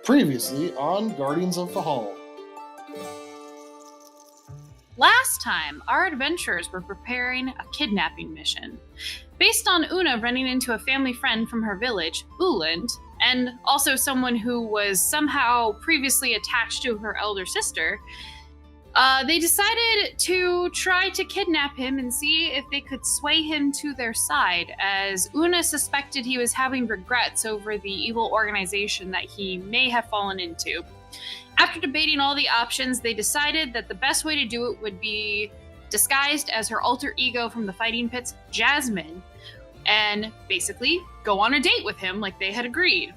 Previously on Guardians of Fehal. Last time, our adventurers were preparing a kidnapping mission. Based on Una running into a family friend from her village, Uland, and also someone who was somehow previously attached to her elder sister, they decided to try to kidnap him and see if they could sway him to their side, as Una suspected he was having regrets over the evil organization that he may have fallen into. After debating all the options, they decided that the best way to do it would be disguised as her alter ego from the fighting pits, Jasmine, and basically go on a date with him like they had agreed.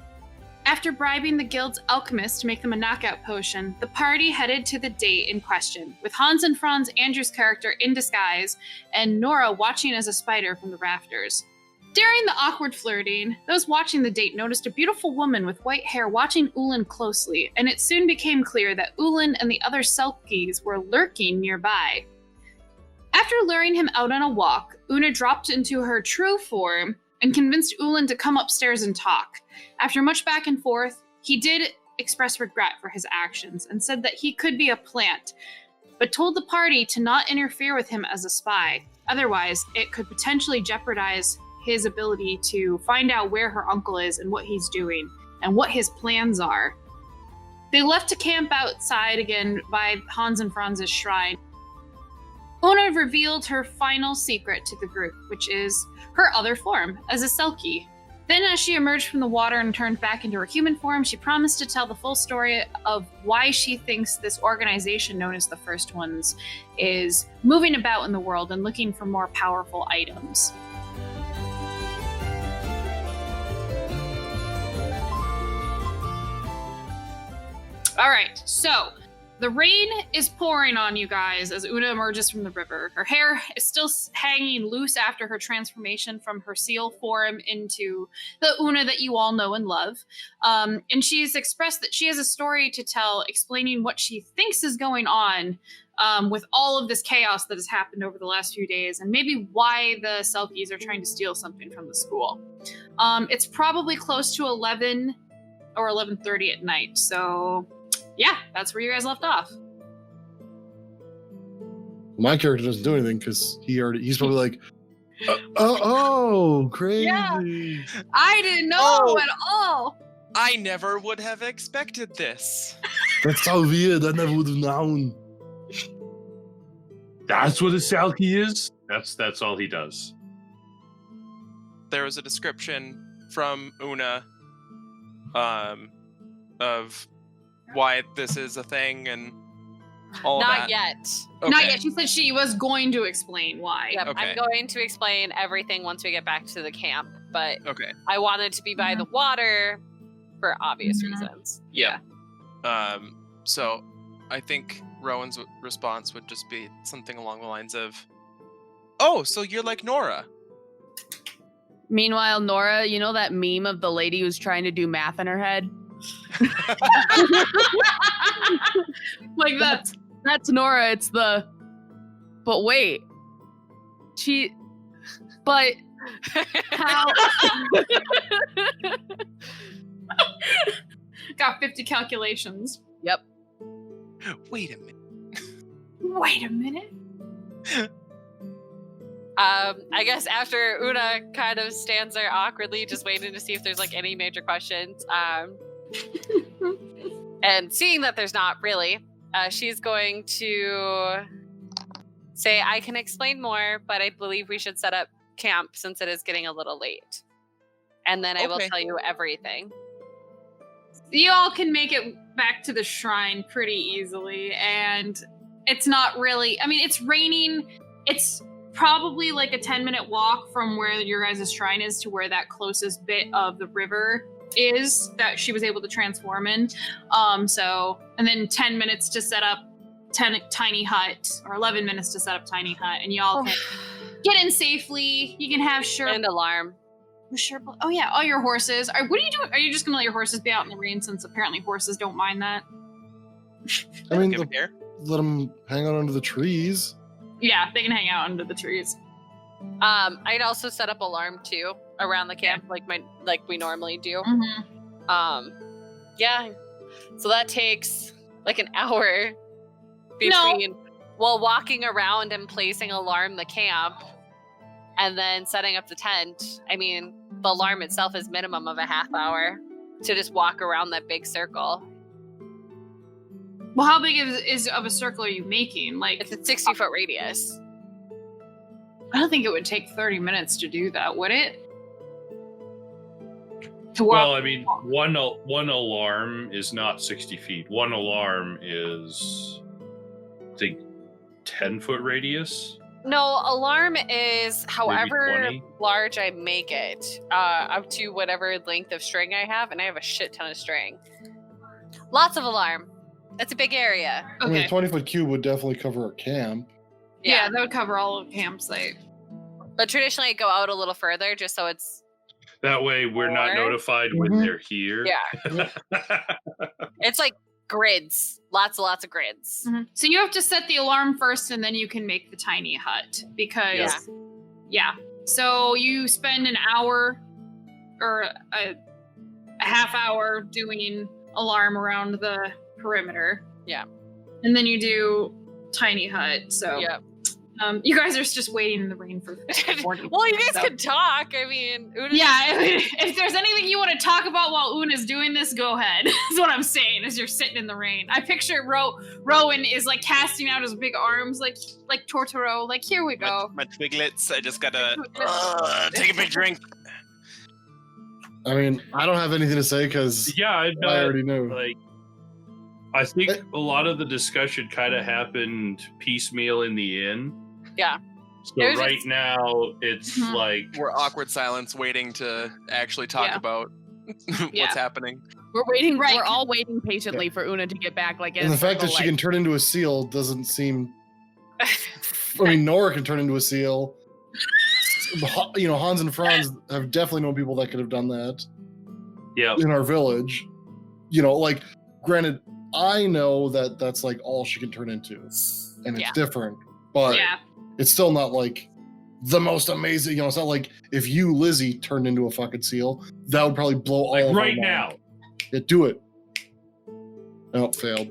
After bribing the guild's alchemist to make them a knockout potion, the party headed to the date in question, with Hans and Franz, Andrew's character, in disguise, and Nora watching as a spider from the rafters. During the awkward flirting, those watching the date noticed a beautiful woman with white hair watching Ulan closely, and it soon became clear that Ulan and the other Selkies were lurking nearby. After luring him out on a walk, Una dropped into her true form and convinced Ulan to come upstairs and talk. After much back and forth, he did express regret for his actions and said that he could be a plant, but told the party to not interfere with him as a spy. Otherwise, it could potentially jeopardize his ability to find out where her uncle is and what he's doing and what his plans are. They left to camp outside again by Hans and Franz's shrine. Una revealed her final secret to the group, which is her other form as a Selkie. Then as she emerged from the water and turned back into her human form, she promised to tell the full story of why she thinks this organization known as the First Ones is moving about in the world and looking for more powerful items. All right, so the rain is pouring on you guys as Una emerges from the river. Her hair is still hanging loose after her transformation from her seal form into the Una that you all know and love. And she's expressed that she has a story to tell explaining what she thinks is going on with all of this chaos that has happened over the last few days, and maybe why the Selkies are trying to steal something from the school. It's probably close to 11 or 11:30 at night, so yeah, that's where you guys left off. My character doesn't do anything because he's probably like, crazy. Yeah, I didn't know at all. I never would have expected this. That's so weird. I never would have known. That's what a Selkie is? That's all he does. There was a description from Una of why this is a thing and all that. Not yet. Okay. Not yet. She said she was going to explain why. Yep, Okay. I'm going to explain everything once we get back to the camp, but Okay. I wanted to be by the water for obvious reasons. Yeah. So I think Rowan's response would just be something along the lines of, "Oh, so you're like Nora." Meanwhile, Nora, you know that meme of the lady who's trying to do math in her head? Like that's Nora. It's the, but wait, but how? Got 50 calculations. Yep. Wait a minute. Wait a minute. I guess after Una kind of stands there awkwardly, just waiting to see if there's like any major questions, and seeing that there's not really, she's going to say, "I can explain more, but I believe we should set up camp since it is getting a little late. And then I will tell you everything." You all can make it back to the shrine pretty easily, and it's not really, I mean, it's raining. It's probably like a 10-minute walk from where your guys' shrine is to where that closest bit of the river is that she was able to transform in. And then 10 minutes to set up tiny hut, or 11 minutes to set up tiny hut, and y'all can get in safely. You can have And alarm. Oh yeah, all your horses. What are you doing? Are you just gonna let your horses be out in the rain, since apparently horses don't mind that? I mean, Here. let them hang out under the trees. Yeah, they can hang out under the trees. I'd also set up alarm too around the camp, like we normally do. Mm-hmm. Yeah, So that takes like an hour between walking around and placing alarm the camp and then setting up the tent. I mean, the alarm itself is minimum of a half hour to just walk around that big circle. Well, how big is of a circle are you making? Like, It's a 60-foot radius. I don't think it would take 30 minutes to do that, would it? To walk. Well, I mean, one alarm is not 60 feet. One alarm is, I think, 10-foot radius. No, alarm is however 20? large I make it, up to whatever length of string I have, and I have a shit ton of string. Lots of alarm. That's a big area. I mean, Okay. a 20-foot cube would definitely cover a camp. Yeah, that would cover all of campsite. But traditionally I go out a little further just so it's That way we're not Or- notified when Mhm. they're here. yeah. It's like grids. Lots of grids. Mhm. So you have to set the alarm first, and then you can make the tiny hut because, yeah. So you spend an hour or a half hour doing alarm around the perimeter. Yeah. And then you do tiny hut. So Yeah. you guys are just waiting in the rain for 40 Well, you minutes, guys so- can talk. I mean, Una Yeah, I mean, if there's anything you want to talk about while Una's doing this, go ahead. Is what I'm saying. As you're sitting in the rain, I picture Rowan is like casting out his big arms, like Tortoro. Like, here we go. My twiglets. I just gotta take a big drink. I mean, I don't have anything to say because Yeah, I've I got, already knew. like, I think a lot of the discussion kind of happened piecemeal in the inn. Yeah. So There's right just- now it's Mhm. like We're awkward silence, waiting to actually talk Yeah. about Yeah. what's happening. We're waiting. Right. We're all waiting patiently for Una to get back. Like, in And a the fact that circle, she like- can turn into a seal doesn't seem. I mean, Nora can turn into a seal. You know, Hans and Franz have definitely known people that could have done that yeah. in our village. You know, like, granted, I know that that's like all she can turn into, and it's Yeah. different, but Yeah. it's still not like the most amazing. You know, it's not like if you, Lizzie, turned into a fucking seal, that would probably blow all Like of our right mind. now. Yeah, do it. No, failed.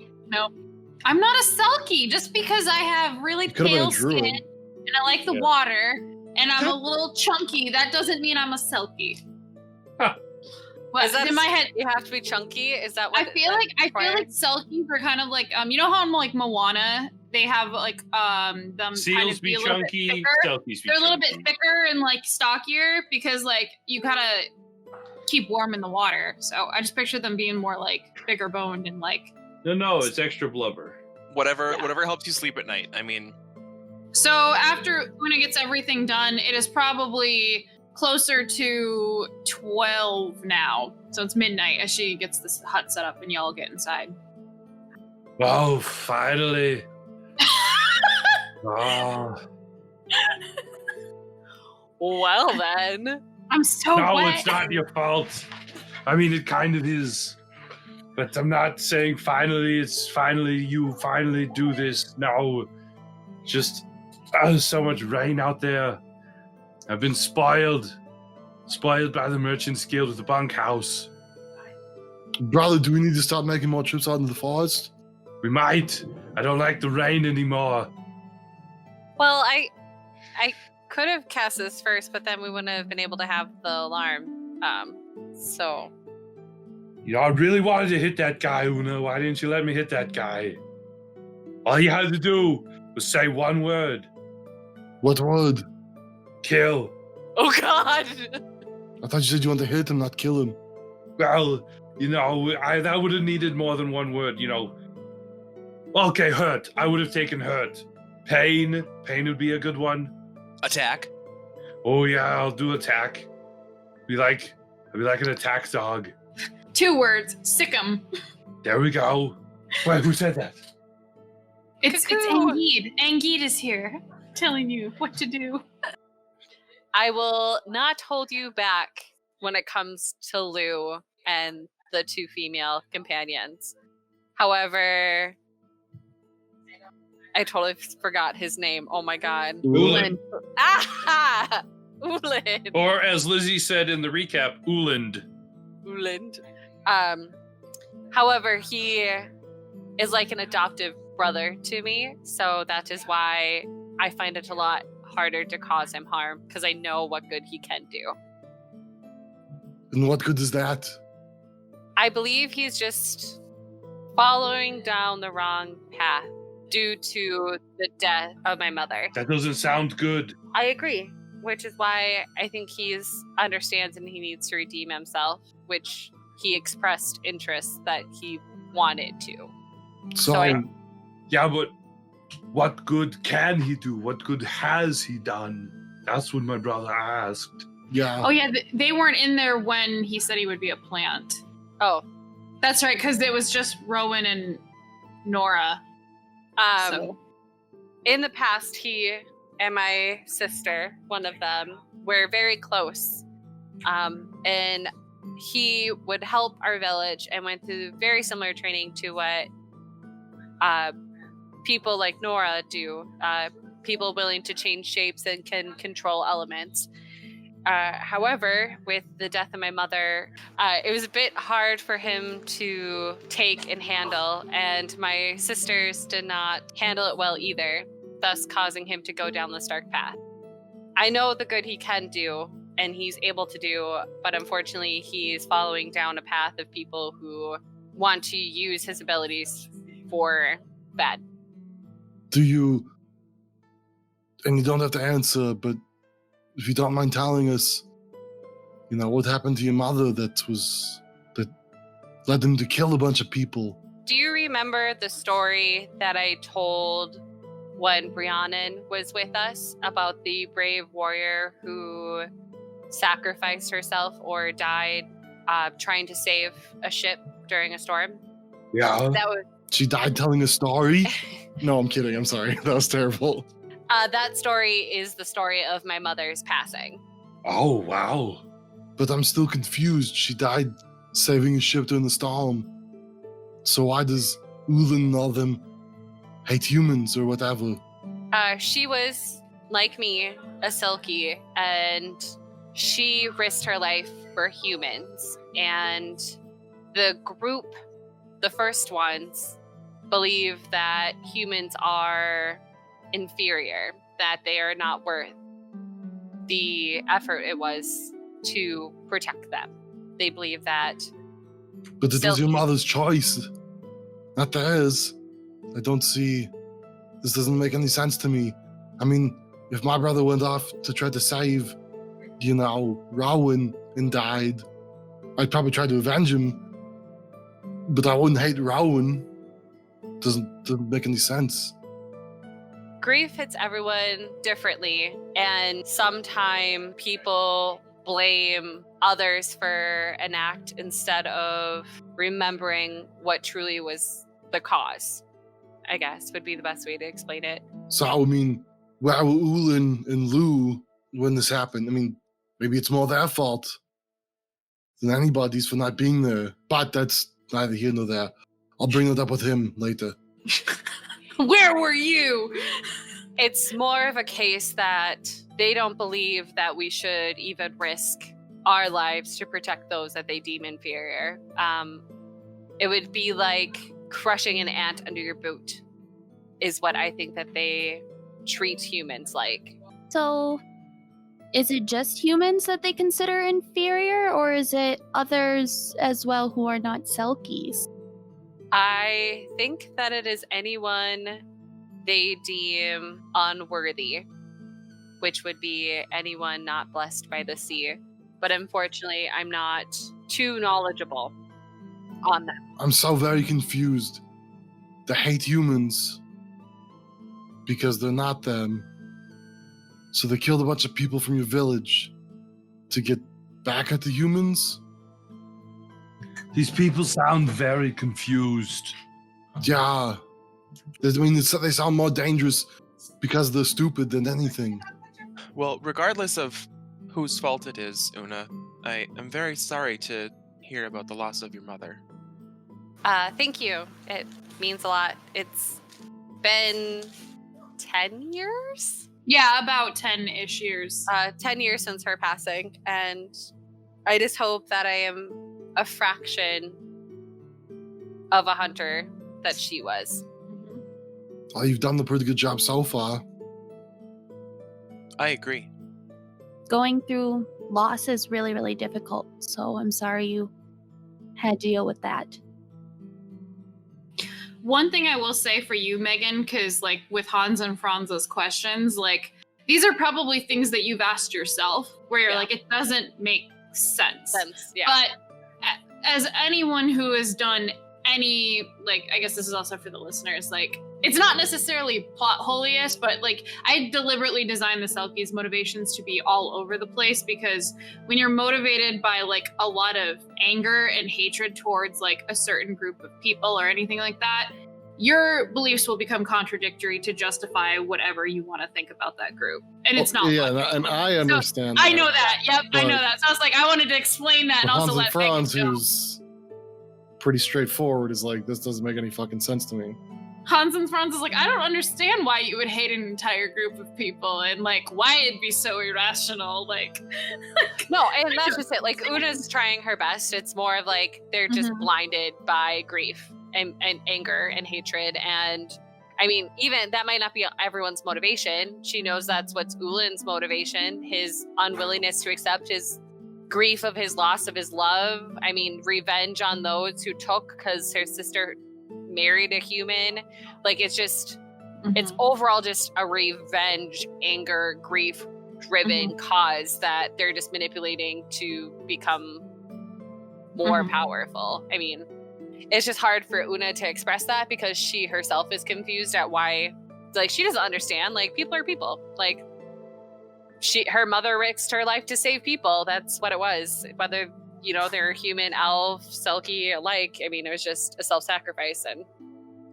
I'm not a Selkie just because I have really You could've been a pale druid. skin and I like the Yeah. water and I'm a little chunky. That doesn't mean I'm a Selkie. Huh. But Is that in my head, You have to be chunky. Is that what I feel like Selkies are kind of like you know how in like Moana they have like them kind Seals of be a little chunky, bit thicker. Selkies be They're a little bit chunky. thicker and like stockier because like you gotta keep warm in the water. So I just picture them being more like bigger boned and like. No, it's extra blubber. Whatever helps you sleep at night. I mean, So after Una gets everything done, it is probably closer to 12 now. So it's midnight as she gets this hut set up and y'all get inside. Oh, finally. Oh, Well then. I'm so no, wet. it's not your fault. I mean, it kind of is. But I'm not saying finally, it's finally, you finally do this. No. Just, there's so much rain out there. I've been spoiled. Spoiled by the Merchants Guild with the bunkhouse. Brother, do we need to start making more trips out into the forest? We might. I don't like the rain anymore. Well, I could have cast this first, but then we wouldn't have been able to have the alarm. So You know, I really wanted to hit that guy, Una. Why didn't you let me hit that guy? All you had to do was say one word. What word? Kill. Oh god. I thought you said you wanted to hit him, not kill him. Well, you know, that would have needed more than one word, you know. Okay, hurt. I would have taken hurt. Pain. Pain would be a good one. attack. Oh yeah, I'll do attack. I'll be like an attack dog. 2 words. Sick 'em. There we go. Wait, who said that? It's Cuckoo. Angeed. Angeed is here telling you what to do. I will not hold you back when it comes to Lou and the 2 female companions. However, I totally forgot his name. Oh my god. Uland. Ah! Uland. Or as Lizzie said in the recap, Uland. Uland. However, he is like an adoptive brother to me, so that is why I find it a lot harder to cause him harm, because I know what good he can do. And what good is that? I believe he's just following down the wrong path due to the death of my mother. That doesn't sound good. I agree, which is why I think he understands and he needs to redeem himself, which he expressed interest that he wanted to. So, Yeah, but what good can he do? What good has he done? That's what my brother asked. yeah. Oh yeah, they weren't in there when he said he would be a plant. Oh, That's right, because it was just Rowan and Nora. So. In the past, he and my sister, one of them, were very close. And he would help our village and went through very similar training to what people like Nora do. People willing to change shapes and can control elements. However, with the death of my mother, it was a bit hard for him to take and handle, and my sisters did not handle it well either, thus causing him to go down this dark path. I know the good he can do, and he's able to do, but unfortunately, he's following down a path of people who want to use his abilities for bad. Do you, and you don't have to answer, but if you don't mind telling us, what happened to your mother that led them to kill a bunch of people? Do you remember the story that I told when Rhiannon was with us about the brave warrior who sacrificed herself or died trying to save a ship during a storm? Yeah. That was She died telling a story? No, I'm kidding. I'm sorry. That was terrible. that story is the story of my mother's passing. Oh, wow. But I'm still confused. She died saving a ship during the storm. So why does Ulan and all them hate humans or whatever? She was, like me, a Silky, and she risked her life for humans. And the group, the first ones, believe that humans are inferior, that they are not worth the effort it was to protect them. They believe that. But it was your Silky. mother's choice, not theirs. I don't see. This doesn't make any sense to me. I mean, if my brother went off to try to save, Rowan and died, I'd probably try to avenge him. But I wouldn't hate Rowan. Doesn't make any sense. Grief hits everyone differently, and sometimes people blame others for an act instead of remembering what truly was the cause, I guess would be the best way to explain it. So, I mean, where were Ulan and Lou when this happened? I mean, maybe it's more their fault than anybody's for not being there. But that's neither here nor there. I'll bring it up with him later. Where were you? It's more of a case that they don't believe that we should even risk our lives to protect those that they deem inferior. It would be like crushing an ant under your boot, is what I think that they treat humans like. So, is it just humans that they consider inferior, or is it others as well who are not Selkies? I think that it is anyone they deem unworthy, which would be anyone not blessed by the sea. But unfortunately, I'm not too knowledgeable on that. I'm so very confused. They hate humans because they're not them. So they killed a bunch of people from your village to get back at the humans? These people sound very confused. Yeah. I mean, they sound more dangerous because they're stupid than anything. Well, regardless of whose fault it is, Una, I am very sorry to hear about the loss of your mother. Thank you. It means a lot. It's been 10 years? Yeah, about 10-ish years. 10 years since her passing, and I just hope that I am a fraction of a hunter that she was. Oh, you've done a pretty good job so far. I agree. Going through loss is really, really difficult. So I'm sorry you had to deal with that. One thing I will say for you, Megan, because like with Hans and Franz's questions, like these are probably things that you've asked yourself where you're like, it doesn't make sense. Yeah. But as anyone who has done any, like, I guess this is also for the listeners, like, it's not necessarily plot holiest, but like I deliberately designed the Selkies' motivations to be all over the place, because when you're motivated by like a lot of anger and hatred towards like a certain group of people or anything like that, your beliefs will become contradictory to justify whatever you want to think about that group. And it's not. Yeah, logical. and I understand. So, I know that. Yep, I know that. So I was like, I wanted to explain that and also let Franz, Megan know. who's pretty straightforward, is like, this doesn't make any fucking sense to me. Hans and Franz is like, I don't understand why you would hate an entire group of people and like why it'd be so irrational. Like, no, and that's just it. Like Una's trying her best. It's more of like they're just blinded by grief and anger and hatred. And I mean, even that might not be everyone's motivation. She knows that's what's Ulan's motivation, his unwillingness to accept his grief of his loss of his love. I mean, revenge on those who took because her sister married a human. Like, it's just, it's overall just a revenge, anger, grief driven cause that they're just manipulating to become more powerful. I mean, it's just hard for Una to express that because she herself is confused at why, like, she doesn't understand. Like, people are people. Like, her mother risked her life to save people. That's what it was. Whether, you know, they're human, elf, Selkie alike. I mean, it was just a self-sacrifice, and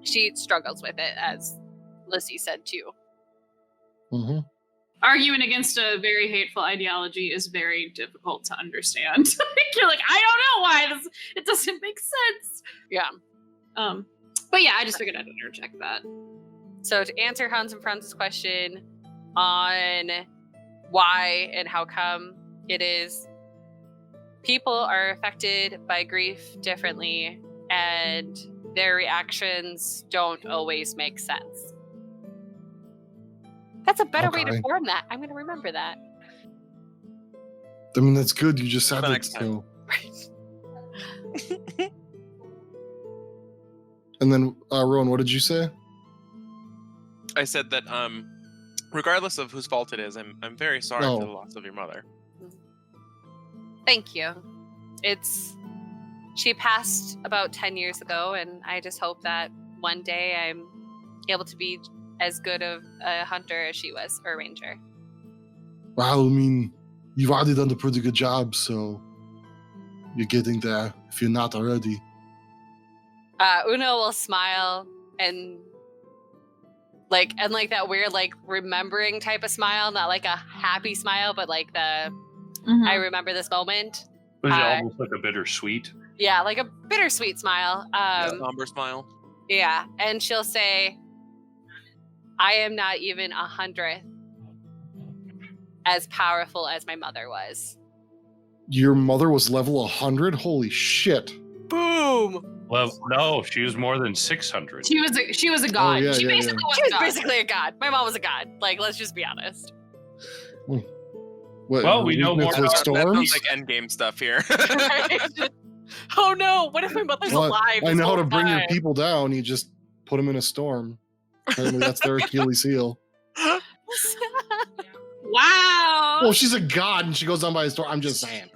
she struggles with it, as Lissy said too. Arguing against a very hateful ideology is very difficult to understand. You're like, I don't know why it doesn't make sense. Yeah. But yeah, I just figured I'd interject that. So to answer Hans and Franz's question on why and how come it is, people are affected by grief differently, and their reactions don't always make sense. That's a better way to form that. I'm going to remember that. I mean, that's good. You just said it. So. And then, Rowan, what did you say? I said that regardless of whose fault it is, I'm very sorry for the loss of your mother. Thank you. She passed about 10 years ago, and I just hope that one day I'm able to be as good of a hunter as she was, or a ranger. Well, I mean, you've already done a pretty good job, so you're getting there if you're not already. Una will smile and like that weird, like, remembering type of smile, not like a happy smile, but like the I remember this moment. It was almost like a bittersweet. Yeah, like a bittersweet smile. Somber smile. Yeah, and she'll say, I am not even 100th as powerful as my mother was. Your mother was level 100? Holy shit. Boom! Well, no, she was more than 600. She was a god. Yeah, she was basically a god. My mom was a god. Like, let's just be honest. What, we know more about storms? That sounds like endgame stuff here. Oh no, what if my mother's alive? I know how to bring your people down. You just put them in a storm. Apparently that's their Achilles heel. Wow. Well, she's a god and she goes down by a storm. I'm just saying.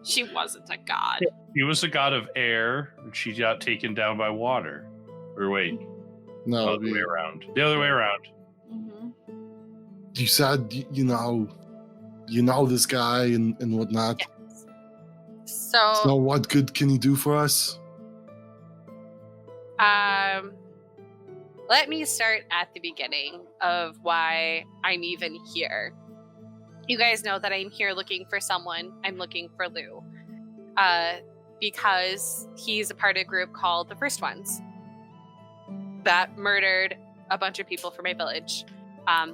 She wasn't a god. He was a god of air, and she got taken down by water. Or wait. No. The other way around. The other way around. You said, you know this guy and whatnot. Yes. So what good can you do for us? Let me start at the beginning of why I'm even here. You guys know that I'm here looking for someone. I'm looking for Lou. Because he's a part of a group called the First Ones that murdered a bunch of people from my village.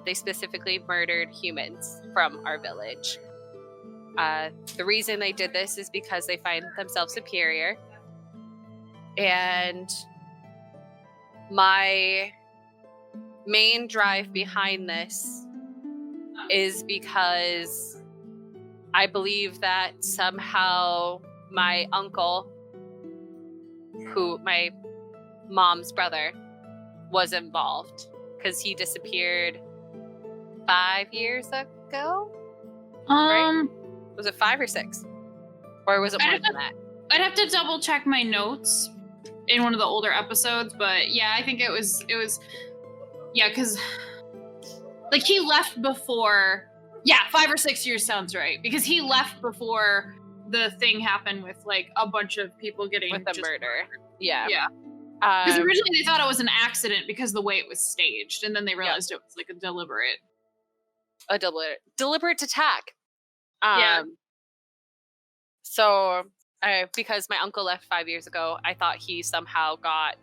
They specifically murdered humans from our village. The reason they did this is because they find themselves superior. And my main drive behind this is because I believe that somehow my uncle, who my mom's brother, was involved because he disappeared 5 years ago. Was it 5 or 6? Or was it more than that? I'd have to double check my notes in one of the older episodes, but yeah, I think it was yeah, because like he left before. Yeah, 5 or 6 years sounds right, because he left before the thing happened with like a bunch of people getting With the just murder. murdered. Yeah. Yeah. Because originally they thought it was an accident because the way it was staged, and then they realized it was like a deliberate deliberate attack. Yeah. So, because my uncle left 5 years ago, I thought he somehow got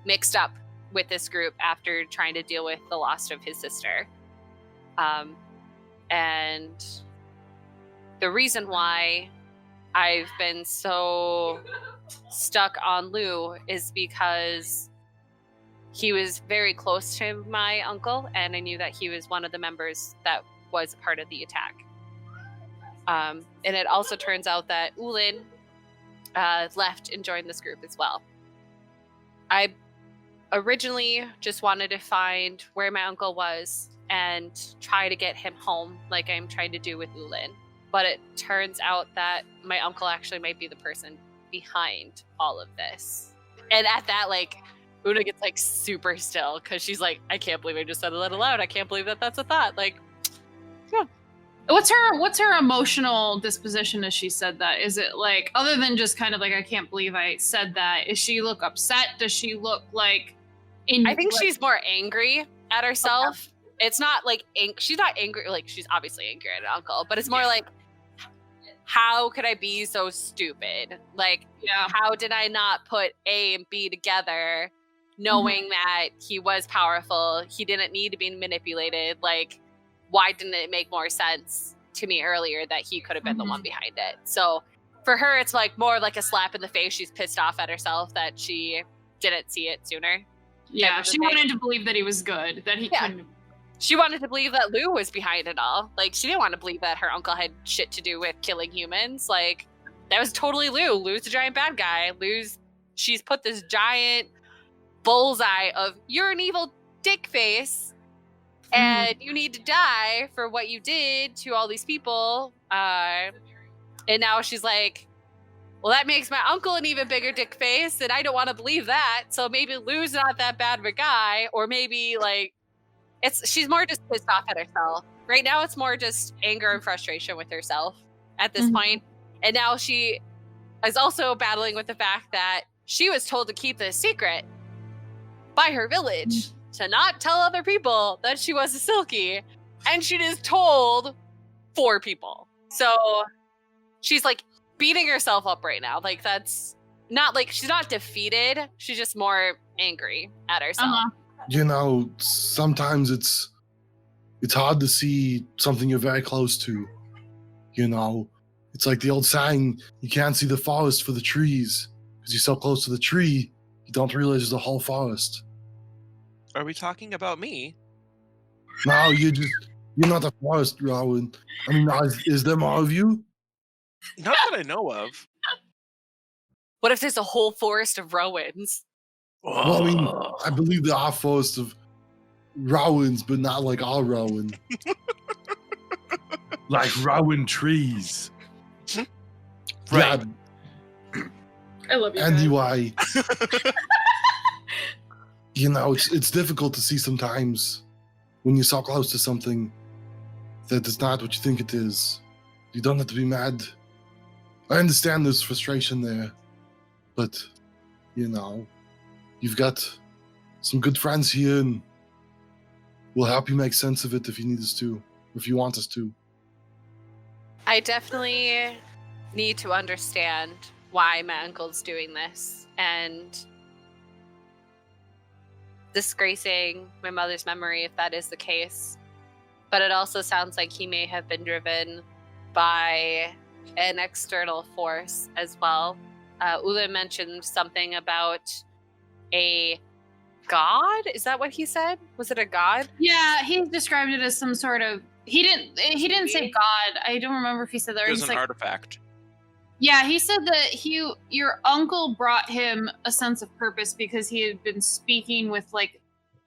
mixed up with this group after trying to deal with the loss of his sister. And the reason why I've been so stuck on Lou is because he was very close to my uncle, and I knew that he was one of the members that was part of the attack. And it also turns out that Ulin left and joined this group as well. I originally just wanted to find where my uncle was and try to get him home like I'm trying to do with Ulin. But it turns out that my uncle actually might be the person behind all of this. And at that, like, Una gets like super still because she's like, I can't believe I just said it aloud. I can't believe that that's a thought. Like, yeah. What's her emotional disposition as she said that? Is it like, other than just kind of like, I can't believe I said that, is she look upset? Does she look like I think she's more angry at herself. Okay. It's not like she's not angry, like she's obviously angry at her uncle, but it's more like, how could I be so stupid? Like, how did I not put A and B together, knowing that he was powerful, he didn't need to be manipulated? Like, why didn't it make more sense to me earlier that he could have been the one behind it? So for her, it's like more like a slap in the face. She's pissed off at herself that she didn't see it sooner. Yeah, she wanted to believe that he was good, that he couldn't. She wanted to believe that Lou was behind it all. Like, she didn't want to believe that her uncle had shit to do with killing humans. Like, that was totally Lou. Lou's a giant bad guy. She's put this giant bullseye of, you're an evil dick face, and you need to die for what you did to all these people. And now she's like, well, that makes my uncle an even bigger dick face, and I don't want to believe that. So maybe Lou's not that bad of a guy, or maybe like she's more just pissed off at herself. Right now it's more just anger and frustration with herself at this point. And now she is also battling with the fact that she was told to keep this secret by her village, to not tell other people that she was a Silky, and she just told 4 people. So she's like beating herself up right now. Like, that's not like, she's not defeated, she's just more angry at herself. You know, sometimes it's hard to see something you're very close to. You know, it's like the old saying, you can't see the forest for the trees, because you're so close to the tree, you don't realize there's a whole forest. Are we talking about me? No, you're not the forest, Rowan. I mean, is there more of you? Not that I know of. What if there's a whole forest of Rowans? Well, I mean, I believe there are forests of Rowans, but not like all Rowan. Like Rowan trees. Right. Yeah, I love you. anyway. You know, it's difficult to see sometimes when you're so close to something that it's not what you think it is. You don't have to be mad. I understand there's frustration there, but, you know, you've got some good friends here, and we'll help you make sense of it if you need us to, if you want us to. I definitely need to understand why my uncle's doing this and disgracing my mother's memory, if that is the case. But it also sounds like he may have been driven by an external force as well. Ula mentioned something about a god. Is that what he said? Was it a god? Yeah, he described it as some sort of. He didn't say God. I don't remember if he said that. It was He's an like, artifact. yeah, he said that your uncle brought him a sense of purpose because he had been speaking with like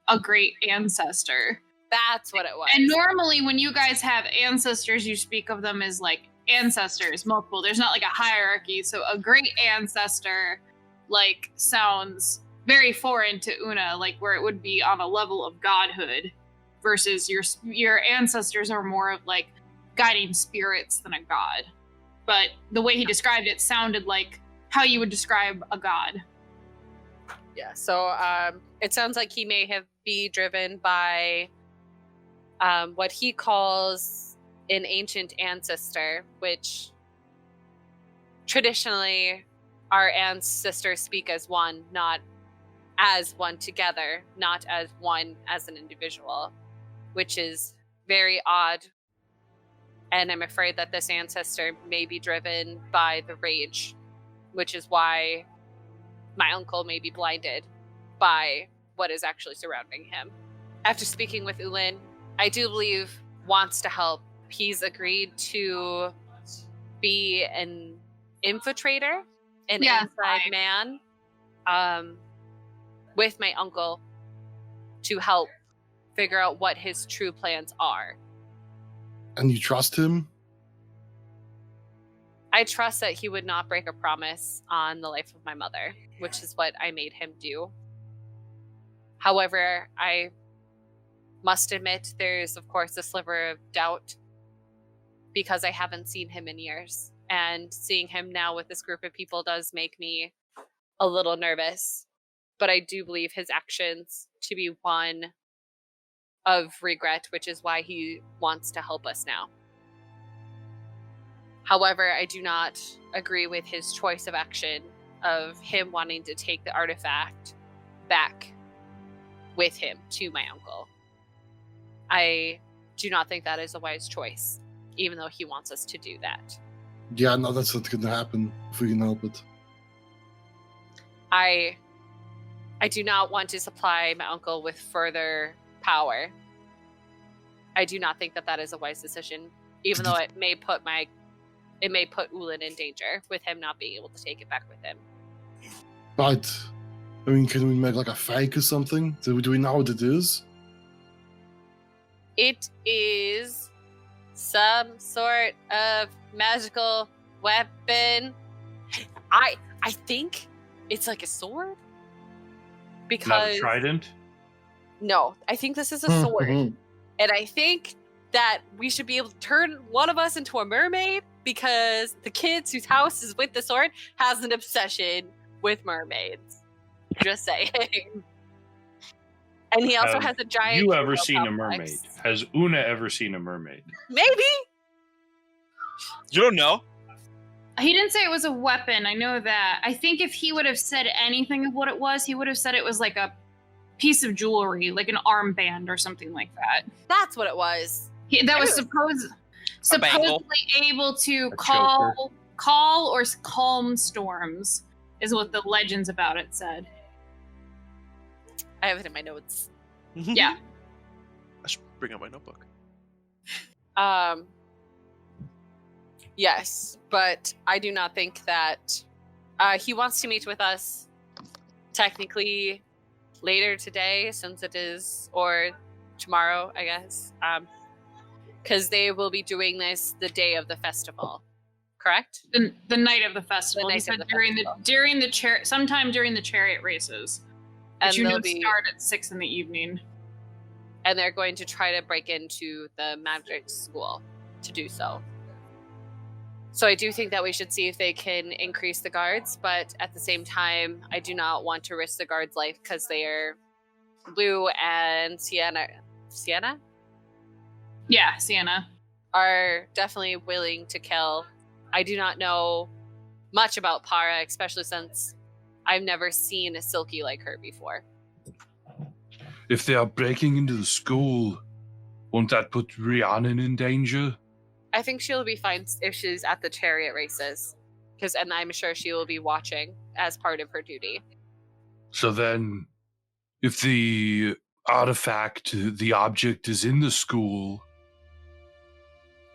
a great ancestor. That's what it was. And normally when you guys have ancestors, you speak of them as like ancestors, multiple. There's not like a hierarchy. So a great ancestor like sounds very foreign to Una, like where it would be on a level of godhood versus your ancestors are more of like guiding spirits than a god. But the way he described it sounded like how you would describe a god. Yeah, so it sounds like he may be driven by what he calls an ancient ancestor, which traditionally our ancestors speak as one, not as one together, not as one as an individual, which is very odd. And I'm afraid that this ancestor may be driven by the rage, which is why my uncle may be blinded by what is actually surrounding him. After speaking with Ulin, I do believe wants to help. He's agreed to be an infiltrator, an inside man, with my uncle to help figure out what his true plans are. And you trust him? I trust that he would not break a promise on the life of my mother, which is what I made him do. However, I must admit there's, of course, a sliver of doubt because I haven't seen him in years. And seeing him now with this group of people does make me a little nervous. But I do believe his actions to be one of regret, which is why he wants to help us now. However, I do not agree with his choice of action of him wanting to take the artifact back with him to my uncle. I do not think that is a wise choice, even though he wants us to do that. Yeah, no, that's not going to happen if we can help it. I do not want to supply my uncle with further power. I do not think that that is a wise decision, even though it may put Ulin in danger with him not being able to take it back with him. But, I mean, can we make like a fake or something? Do we know what it is? It is some sort of magical weapon. I think it's like a sword. Because Not a trident? No, I think this is a sword. And I think that we should be able to turn one of us into a mermaid because the kids whose house is with the sword has an obsession with mermaids. Just saying. And he also has a giant... Have you ever seen a complex. mermaid? Has Una ever seen a mermaid? Maybe. You don't know. He didn't say it was a weapon. I know that. I think if he would have said anything of what it was, he would have said it was like a piece of jewelry, like an armband or something like that. That's what it was. That was supposedly able to call or calm storms, is what the legends about it said. I have it in my notes. Yeah. I should bring out my notebook. Yes, but I do not think that he wants to meet with us technically later today, since it is, or tomorrow, I guess, because they will be doing this the day of the festival, correct? The night of the festival. The He night said of the during the sometime during the chariot races, And which they'll be start at 6 in the evening. and they're going to try to break into the magic school to do so. So I do think that we should see if they can increase the guards, but at the same time, I do not want to risk the guards' life because they are Blue and Sienna. Sienna? Yeah, Sienna. Are definitely willing to kill. I do not know much about Para, especially since I've never seen a Silky like her before. If they are breaking into the school, won't that put Rhiannon in danger? I think she'll be fine if she's at the chariot races. and I'm sure she will be watching as part of her duty. So then, if the artifact, the object is in the school,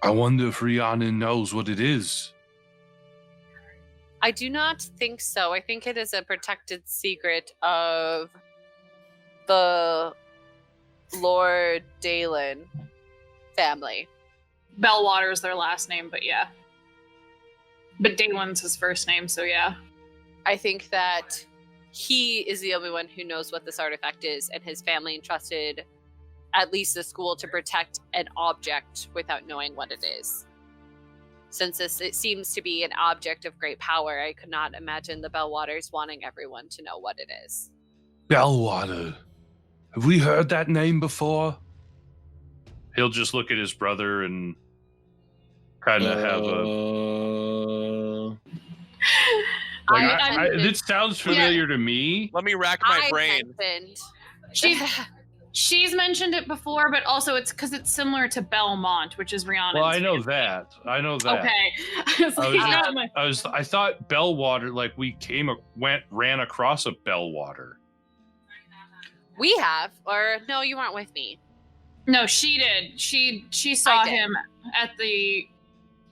I wonder if Rhiannon knows what it is. I do not think so. I think it is a protected secret of the Lord Dalen family. Bellwater is their last name, but yeah. But Dalen's his first name, so yeah. I think that he is the only one who knows what this artifact is, and his family entrusted at least the school to protect an object without knowing what it is. Since it seems to be an object of great power, I could not imagine the Bellwaters wanting everyone to know what it is. Bellwater. Have we heard that name before? He'll just look at his brother and kind of have a... This sounds familiar to me. Let me rack my brain. She's mentioned it before, but also it's because it's similar to Belmont, which is Rhiannon's. Well, I know that. Okay. I thought Bellwater, like we ran across a Bellwater. We have, or no, you weren't with me. No, she did. She saw him at the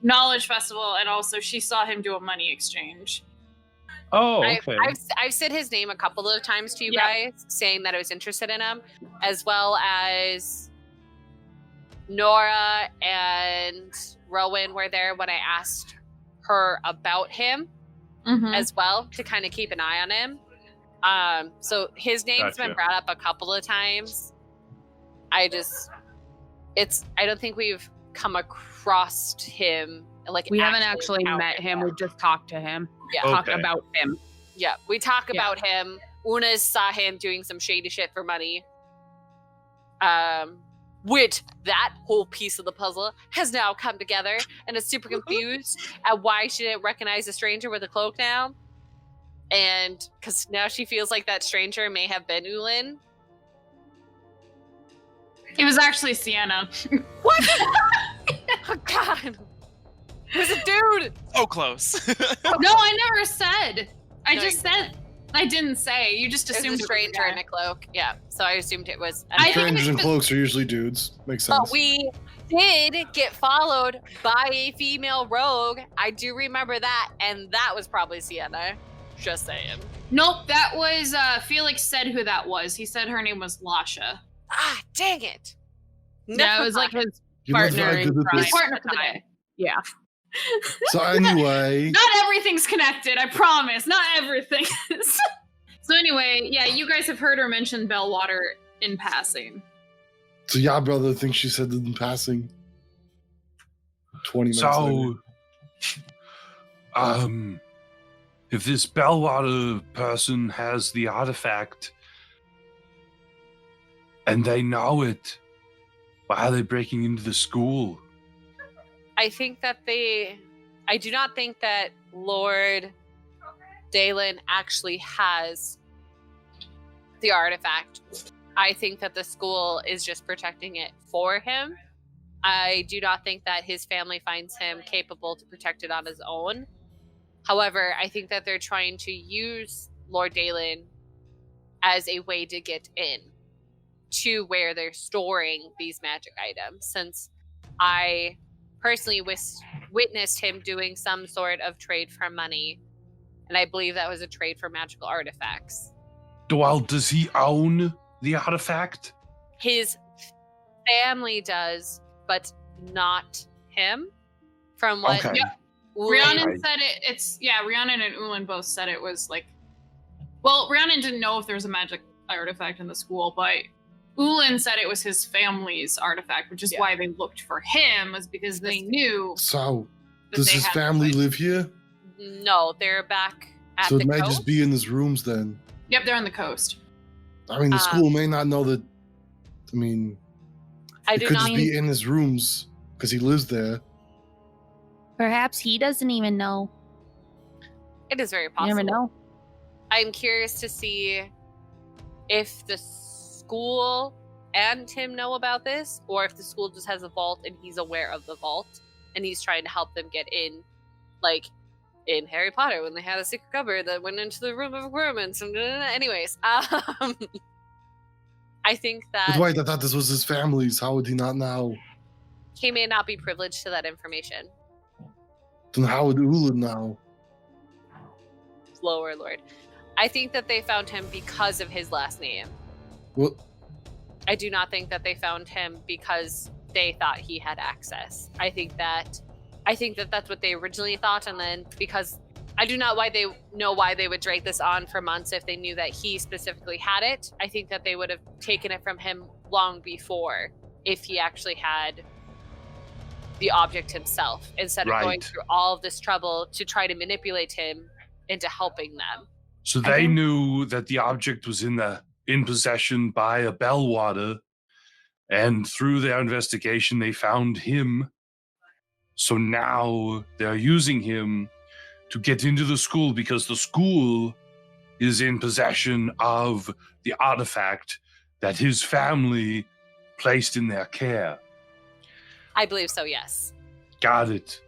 Knowledge Festival, and also she saw him do a money exchange. Oh, okay. I've said his name a couple of times to you guys, saying that I was interested in him, as well as Nora and Rowan were there when I asked her about him as well, to kind of keep an eye on him. So his name's been brought up a couple of times. I don't think we've come across him. Like, we haven't actually met him. We've just talked to him. Yeah. Talked about him. Yeah, we talk about him. Una saw him doing some shady shit for money. Which that whole piece of the puzzle has now come together and is super confused at why she didn't recognize a stranger with a cloak now. And because now she feels like that stranger may have been Ulin. It was actually Sienna. What? Oh, God. It was a dude. Oh, close. No, I never said. I just said. I didn't say. You just assumed it was a stranger in a cloak. Yeah, so I assumed it was. Strangers in cloaks are usually dudes. Makes sense. But we did get followed by a female rogue. I do remember that, and that was probably Sienna. Just saying. Nope, that was Felix said who that was. He said her name was Lasha. Ah, dang it. Yeah, it was like his You're not partner very in good at crime. this. Partner for the day. Yeah. So anyway, Not everything's connected, I promise. Not everything is. So anyway, yeah, you guys have heard her mention Bellwater in passing. so yeah, brother thinks she said it in passing. 20 minutes later. So, if this Bellwater person has the artifact and they know it, why are they breaking into the school? I think that I do not think that Lord Dalen actually has the artifact. I think that the school is just protecting it for him. I do not think that his family finds him capable to protect it on his own. However, I think that they're trying to use Lord Dalen as a way to get in to where they're storing these magic items, since I personally witnessed him doing some sort of trade for money, and I believe that was a trade for magical artifacts. Well, does he own the artifact? His family does, but not him. From what Rhiannon said Rhiannon and Ulin both said it was like, well, Rhiannon didn't know if there was a magic artifact in the school, but Ulin said it was his family's artifact, which is why they looked for him, was because they knew. So, does his family live here? No, they're back at So the it might coast. just be in his rooms then. Yep, they're on the coast. I mean, the school may not know that. I mean, I it do could not. just be in his rooms because he lives there. Perhaps he doesn't even know. It is very You possible. never know. I'm curious to see if the school and him know about this, or if the school just has a vault and he's aware of the vault and he's trying to help them get in. Like, in Harry Potter when they had a secret cupboard that went into the room of requirements. Anyways, I think But that wait, I thought this was his family's. How would he not know? he may not be privileged to that information. Then how would Ulan know? Lower Lord. I think that they found him because of his last name. What? I do not think that they found him because they thought he had access. I think that that's what they originally thought, and then because I do not know why they would drag this on for months if they knew that he specifically had it. I think that they would have taken it from him long before if he actually had the object himself, instead of going through all of this trouble to try to manipulate him into helping them. So they knew that the object was in possession by a Bellwater, and through their investigation, they found him. So now they're using him to get into the school because the school is in possession of the artifact that his family placed in their care. I believe so, yes. Got it.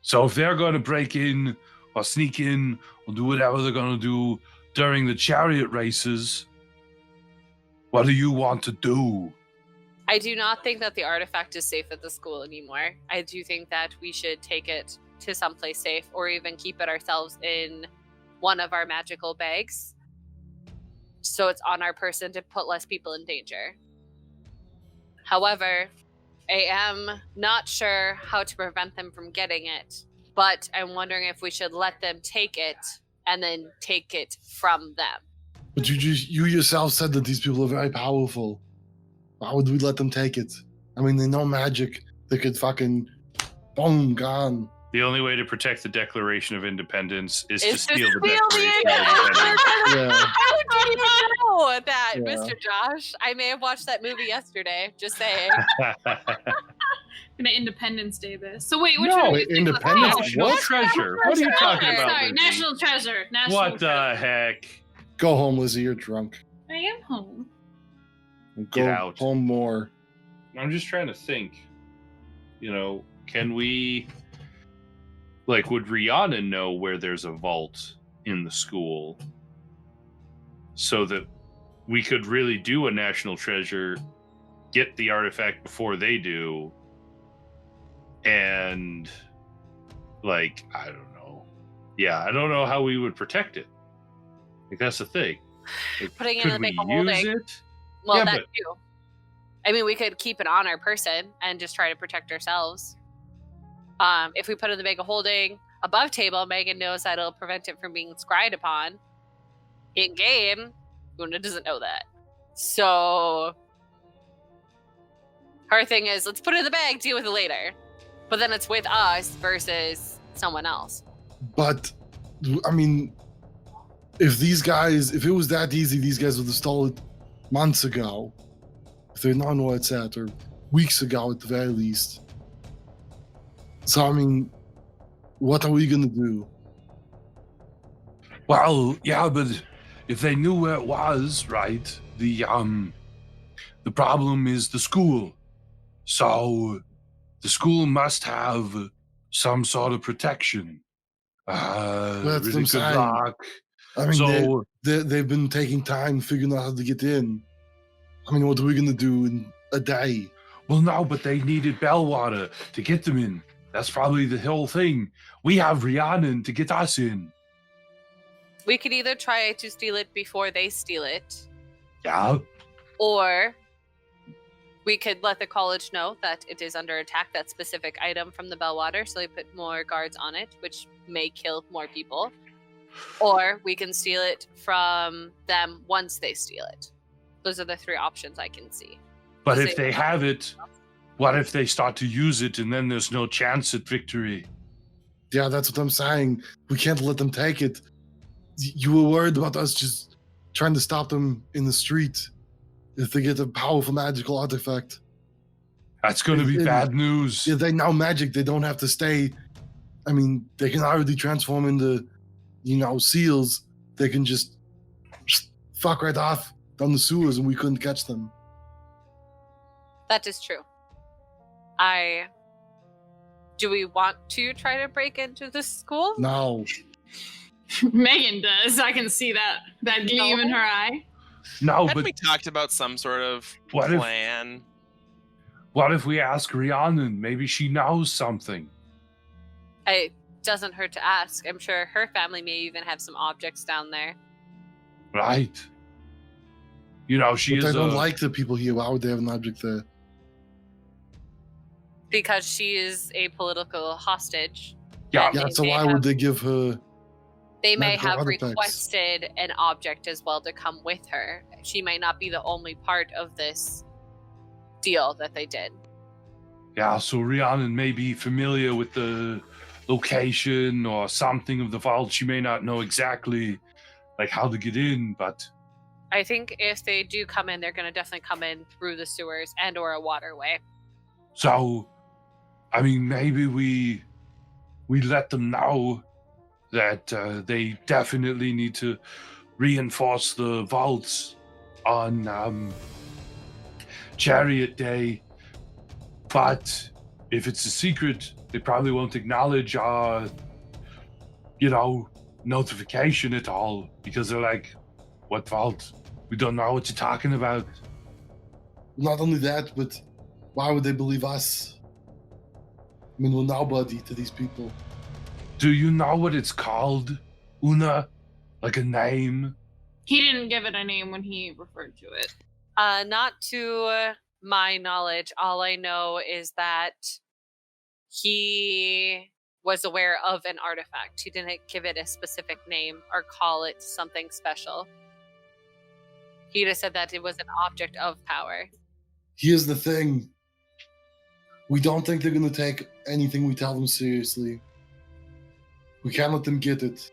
So if they're going to break in or sneak in or do whatever they're going to do during the chariot races, what do you want to do? I do not think that the artifact is safe at the school anymore. I do think that we should take it to someplace safe, or even keep it ourselves in one of our magical bags, so it's on our person to put less people in danger. However, I am not sure how to prevent them from getting it, but I'm wondering if we should let them take it and then take it from them. But you yourself said that these people are very powerful. Why would we let them take it? I mean, they know magic. They could fucking boom, gone. The only way to protect the Declaration of Independence is to It's steal the steal Declaration of Independence. Yeah. How did you know that, Yeah. Mr. Josh? I may have watched that movie yesterday. Just saying. Gonna Independence Day this. So wait, which No, one? do you think was- Independence- Oh, National What? treasure. What are you talking Treasure. about? Sorry, Lizzie? national treasure. National What the treasure. heck? Go home, Lizzie. You're drunk. I am home. Go out. home more. I'm just trying to think. Can we, would Rihanna know where there's a vault in the school so that we could really do a national treasure, get the artifact before they do, and, I don't know. Yeah, I don't know how we would protect it. That's the thing. Putting it in the could bag we of use holding. it? Well, Yeah, that but- too. I mean, we could keep it on our person and just try to protect ourselves. If we put it in the bag of holding above table, Megan knows that it'll prevent it from being scryed upon. In game, Una doesn't know that. So her thing is, let's put it in the bag, deal with it later. But then it's with us versus someone else. But, I mean, if it was that easy, these guys would have stolen it months ago. If they'd known where it's at, or weeks ago at the very least. So, I mean, what are we going to do? Well, yeah, but if they knew where it was, right? The problem is the school. So the school must have some sort of protection. That's what Really I'm good saying. luck. I mean, So they've been taking time figuring out how to get in. I mean, what are we going to do in a day? well, no, but they needed Bellwater to get them in. That's probably the whole thing. We have Rhiannon to get us in. We could either try to steal it before they steal it, Yeah. or we could let the college know that it is under attack, that specific item from the Bellwater, so they put more guards on it, which may kill more people. Or we can steal it from them once they steal it. Those are the three options I can see. But So if they have it, what if they start to use it and then there's no chance at victory? Yeah, that's what I'm saying. We can't let them take it. You were worried about us just trying to stop them in the street if they get a powerful magical artifact. That's going to be And- bad news. Yeah, they know magic. They don't have to stay. I mean, they can already transform into, seals. They can just fuck right off down the sewers and we couldn't catch them. That is true. I Do we want to try to break into the school? No. Megan does. I can see that gleam in her eye. No, Hadn't but we talked about some sort of What if- plan? what if we ask Rhiannon? Maybe she knows something. It doesn't hurt to ask. I'm sure her family may even have some objects down there. Right. You know, she But is they don't a... like the people here. Why would they have an object there? Because she is a political hostage. Yeah, and Yeah, they so may why have- would they give her? They may medical have artifacts? requested an object as well to come with her. She might not be the only part of this deal that they did. Yeah, so Rhiannon may be familiar with the location or something of the vault. She may not know exactly like how to get in, but I think if they do come in, they're going to definitely come in through the sewers and or a waterway. so I mean maybe we let them know that they definitely need to reinforce the vaults on Chariot Day. But if it's a secret, they probably won't acknowledge our, notification at all because they're like, what vault? We don't know what you're talking about. Not only that, but why would they believe us? I mean, we're nobody to these people. Do you know what it's called, Una? Like a name? He didn't give it a name when he referred to it. Not to my knowledge. All I know is that he was aware of an artifact. He didn't give it a specific name or call it something special. He just said that it was an object of power. Here's the thing. We don't think they're going to take anything we tell them seriously. We can't let them get it.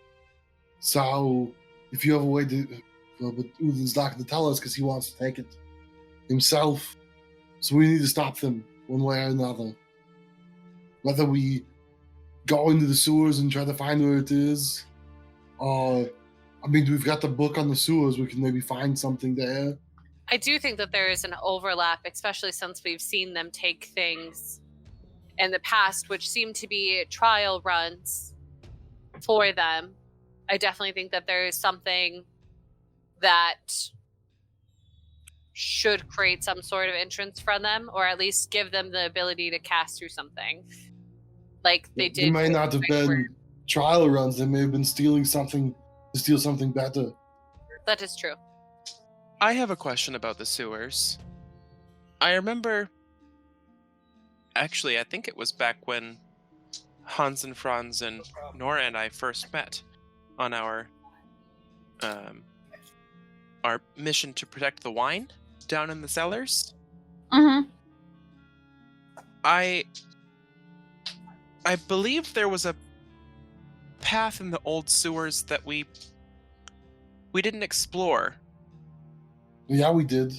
So, if you have a way to... Well, but Udin's not going to tell us because he wants to take it himself. So we need to stop them one way or another. Whether we go into the sewers and try to find where it is, or... I mean, we've got the book on the sewers. We can maybe find something there. I do think that there is an overlap, especially since we've seen them take things in the past, which seem to be trial runs for them. I definitely think that there is something that should create some sort of entrance from them, or at least give them the ability to cast through something. Like they did. They may not have Where- been trial runs. They may have been stealing something to steal something better. That is true. I have a question about the sewers. I remember... Actually, I think it was back when Hans and Franz and Nora and I first met on our mission to protect the wine down in the cellars. Mm-hmm. I believe there was a path in the old sewers that we didn't explore. Yeah, we did.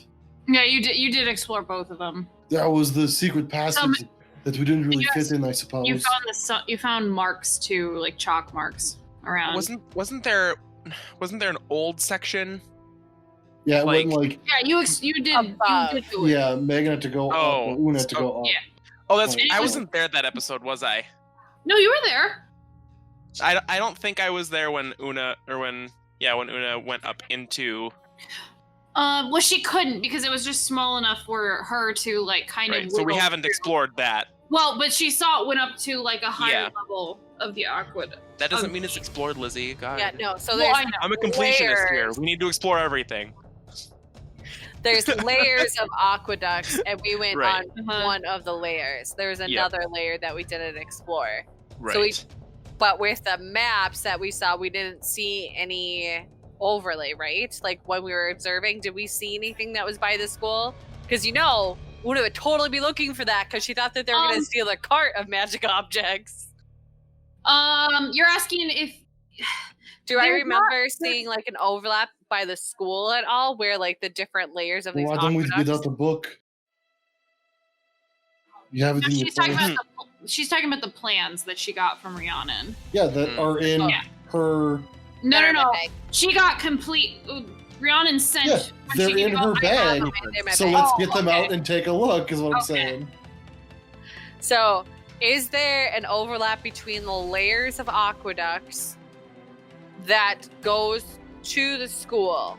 Yeah, you did explore both of them. That was the secret passage that we didn't really Yes. fit in, I suppose. You found marks too, like chalk marks around. Wasn't there an old section? Yeah, it like- went like... Yeah, you Above. did do it. Yeah, Megan had to go Oh, up, Una had to so- go up. yeah. Oh, that's Like- I wasn't there that episode, was I? No, you were there. I don't think I was there when Una went up into. Well, she couldn't because it was just small enough for her to like kind Right, of. so we wiggle haven't through. explored that. Well, but she saw it went up to like a higher Yeah. level of the aqueduct. That doesn't mean it's explored, Lizzie. God. Yeah, no. So Well, there's I know. I'm a completionist here. layers. We need to explore everything. There's layers of aqueducts, and we went Right. on Uh-huh. one of the layers. There's another layer that we didn't explore. Right. So but with the maps that we saw, we didn't see any overlay, right? Like when we were observing, did we see anything that was by the school? Because Una would totally be looking for that because she thought that they were going to steal a cart of magic objects. You're asking if Do I There's remember seeing like an overlap by the school at all, where like the different layers of Well, these why don't we get out aqueducts? the book? You have it in your she's talking phone? about she's talking about the plans that she got from Rhiannon. Yeah, that are in Yeah. her... No, They're no, in no. my bag. She got complete. Rhiannon sent. Yeah, when they're she in gave her out- I have bag. them in my So bag. let's Oh, get them okay. out and take a look, is what I'm Okay. saying. So is there an overlap between the layers of aqueducts that goes to the school?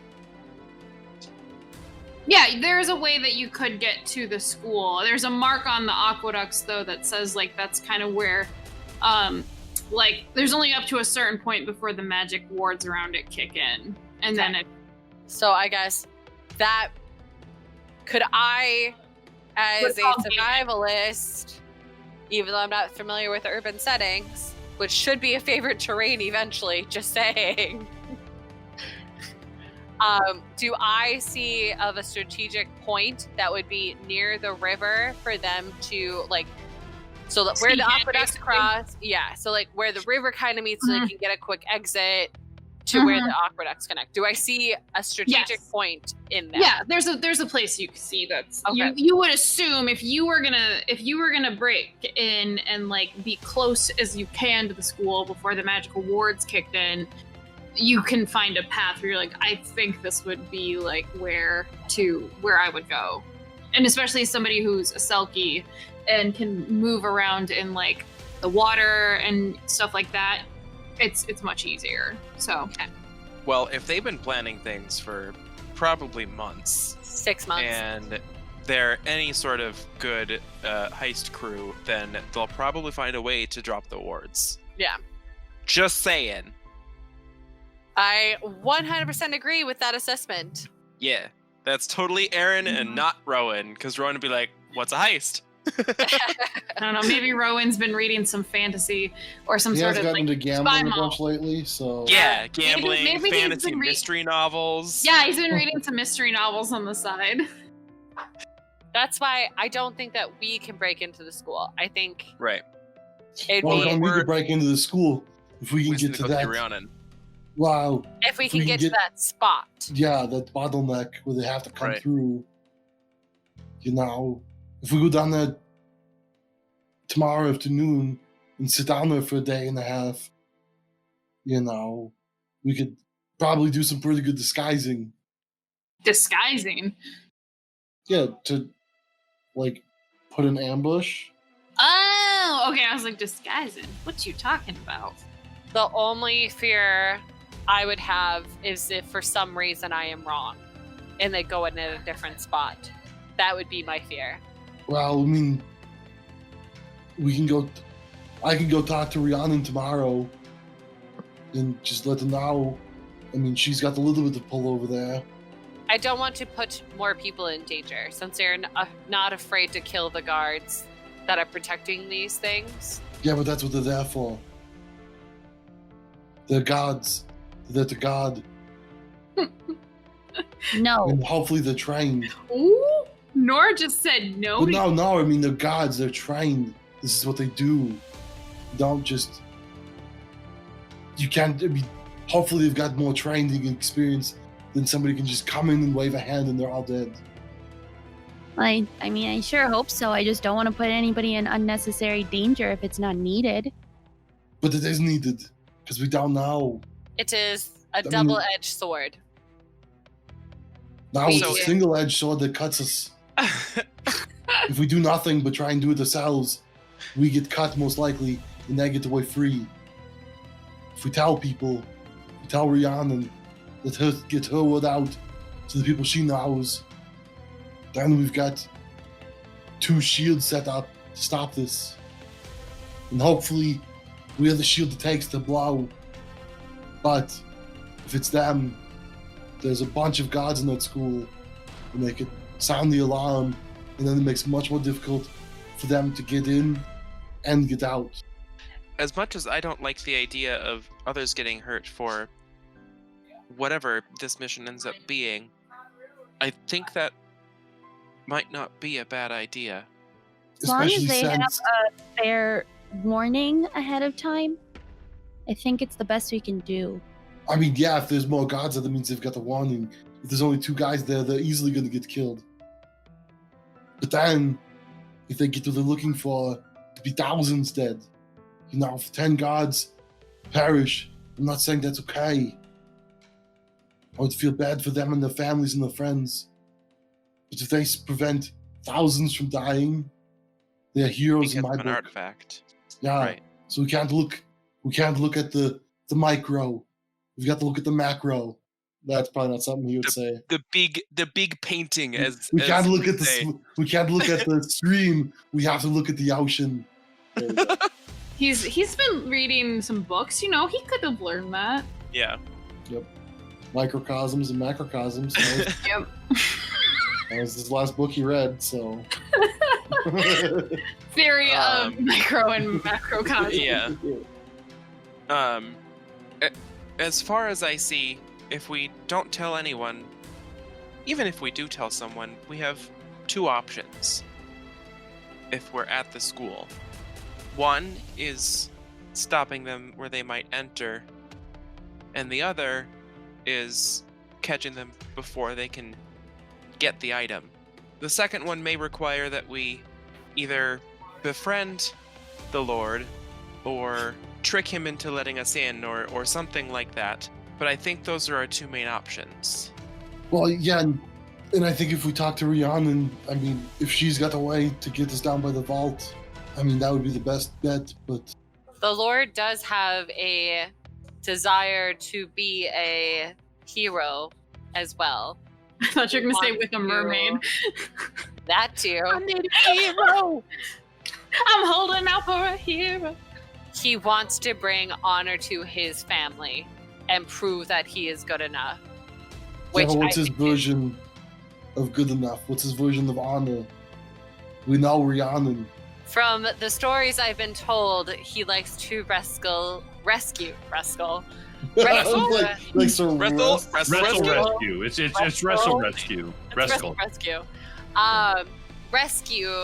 Yeah, there's a way that you could get to the school. There's a mark on the aqueducts, though, that says, like, that's kind of where, like, there's only up to a certain point before the magic wards around it kick in. And then it... So I guess that... Could I, as a survivalist, even though I'm not familiar with urban settings, which should be a favorite terrain eventually, just saying... do I see of a strategic point that would be near the river for them to, like, so that where the aqueducts cross, so like where the river kind of meets, so they can get a quick exit to where the aqueducts connect. Do I see a strategic point in that? Yeah, there's a place you can see that's you would assume if you were gonna break in and like be close as you can to the school before the magical wards kicked in. You can find a path where you're like, I think this would be like where I would go. And especially somebody who's a Selkie and can move around in like the water and stuff like that, it's much easier. So Well, if they've been planning things for probably months, 6 months, and they're any sort of good heist crew, then they'll probably find a way to drop the wards. Yeah. Just saying. I 100% agree with that assessment. Yeah, that's totally Aaron and not Rowan, because Rowan would be like, what's a heist? I don't know, maybe Rowan's been reading some fantasy or some He sort has of gotten like into gambling a spy bunch lately, so... Yeah, gambling, maybe he's fantasy been mystery novels. Yeah, he's been reading some mystery novels on the side. That's why I don't think that we can break into the school. I think Right. it'd Well, we be don't need to break into the school if we can get to that. Rhiannon. Wow. if we can get to that spot. Yeah, that bottleneck where they have to come Right. through. You know, if we go down there tomorrow afternoon and sit down there for a day and a half, you know, we could probably do some pretty good disguising. Disguising. Yeah, to like put an ambush. Oh, okay. I was like, disguising. What you talking about? The only fear I would have is if for some reason I am wrong and they go in at a different spot. That would be my fear. Well, I mean, we can go. I can go talk to Rhiannon tomorrow and just let them know. I mean, she's got a little bit of pull over there. I don't want to put more people in danger since they're not afraid to kill the guards that are protecting these things. Yeah, but that's what they're there for. They're gods. They're the god. No. And hopefully they're trained. Ooh, Nora just said no. But no, I mean, they're gods. They're trained. This is what they do. Don't just... You can't... I mean, hopefully they've got more training and experience than somebody can just come in and wave a hand and they're all dead. I mean, I sure hope so. I just don't want to put anybody in unnecessary danger if it's not needed. But it is needed, because we don't know. It is a mean- double-edged sword. Now it's a single-edged sword that cuts us. If we do nothing but try and do it ourselves, we get cut most likely, and they get away free. If we tell people, we tell Rhiannon, let her get her word out to the people she knows, then we've got 2 shields set up to stop this. And hopefully, we have the shield it takes to blow. But if it's them, there's a bunch of gods in that school, and they could sound the alarm, and then it makes it much more difficult for them to get in and get out. As much as I don't like the idea of others getting hurt for whatever this mission ends up being, I think that might not be a bad idea. As long as Especially they have since- a fair warning ahead of time, I think it's the best we can do. I mean, yeah, if there's more gods, that means they've got the warning. If there's only 2 guys there, they're easily going to get killed. But then, if they get what they're looking for, to be thousands dead. You know, if 10 gods perish, I'm not saying that's okay. I would feel bad for them and their families and their friends. But if they prevent thousands from dying, They're heroes in Because my of an book. artifact. Yeah. Right. So we can't look at the micro. We've got to look at the macro. That's probably not something he would say. The big painting, as We can't as look we at say. we can't look at the stream. We have to look at the ocean. There we go. He's been reading some books, you know, he could have learned that. Yeah. Microcosms and macrocosms. Yep. That was his last book he read, so. Theory of micro and macrocosm. Yeah. As far as I see, if we don't tell anyone, even if we do tell someone, we have two options if we're at the school. One is stopping them where they might enter, and the other is catching them before they can get the item. The second one may require that we either befriend the Lord or trick him into letting us in or something like that. But I think those are our two main options. Well, yeah, and I think if we talk to Rhiannon, I mean, if she's got a way to get us down by the vault, I mean, that would be the best bet, but... The Lord does have a desire to be a hero as well. I thought you were going to say with a mermaid. That too. I need a hero. I'm holding out for a hero. He wants to bring honor to his family and prove that he is good enough. Yeah, but what's his version of good enough? What's his version of honor? We know Rhiannon. From the stories I've been told, he likes to rescue. like Sir Wrestle Rust. Rescue. It's wrestle rescue. Rescue. Rescue. Rescue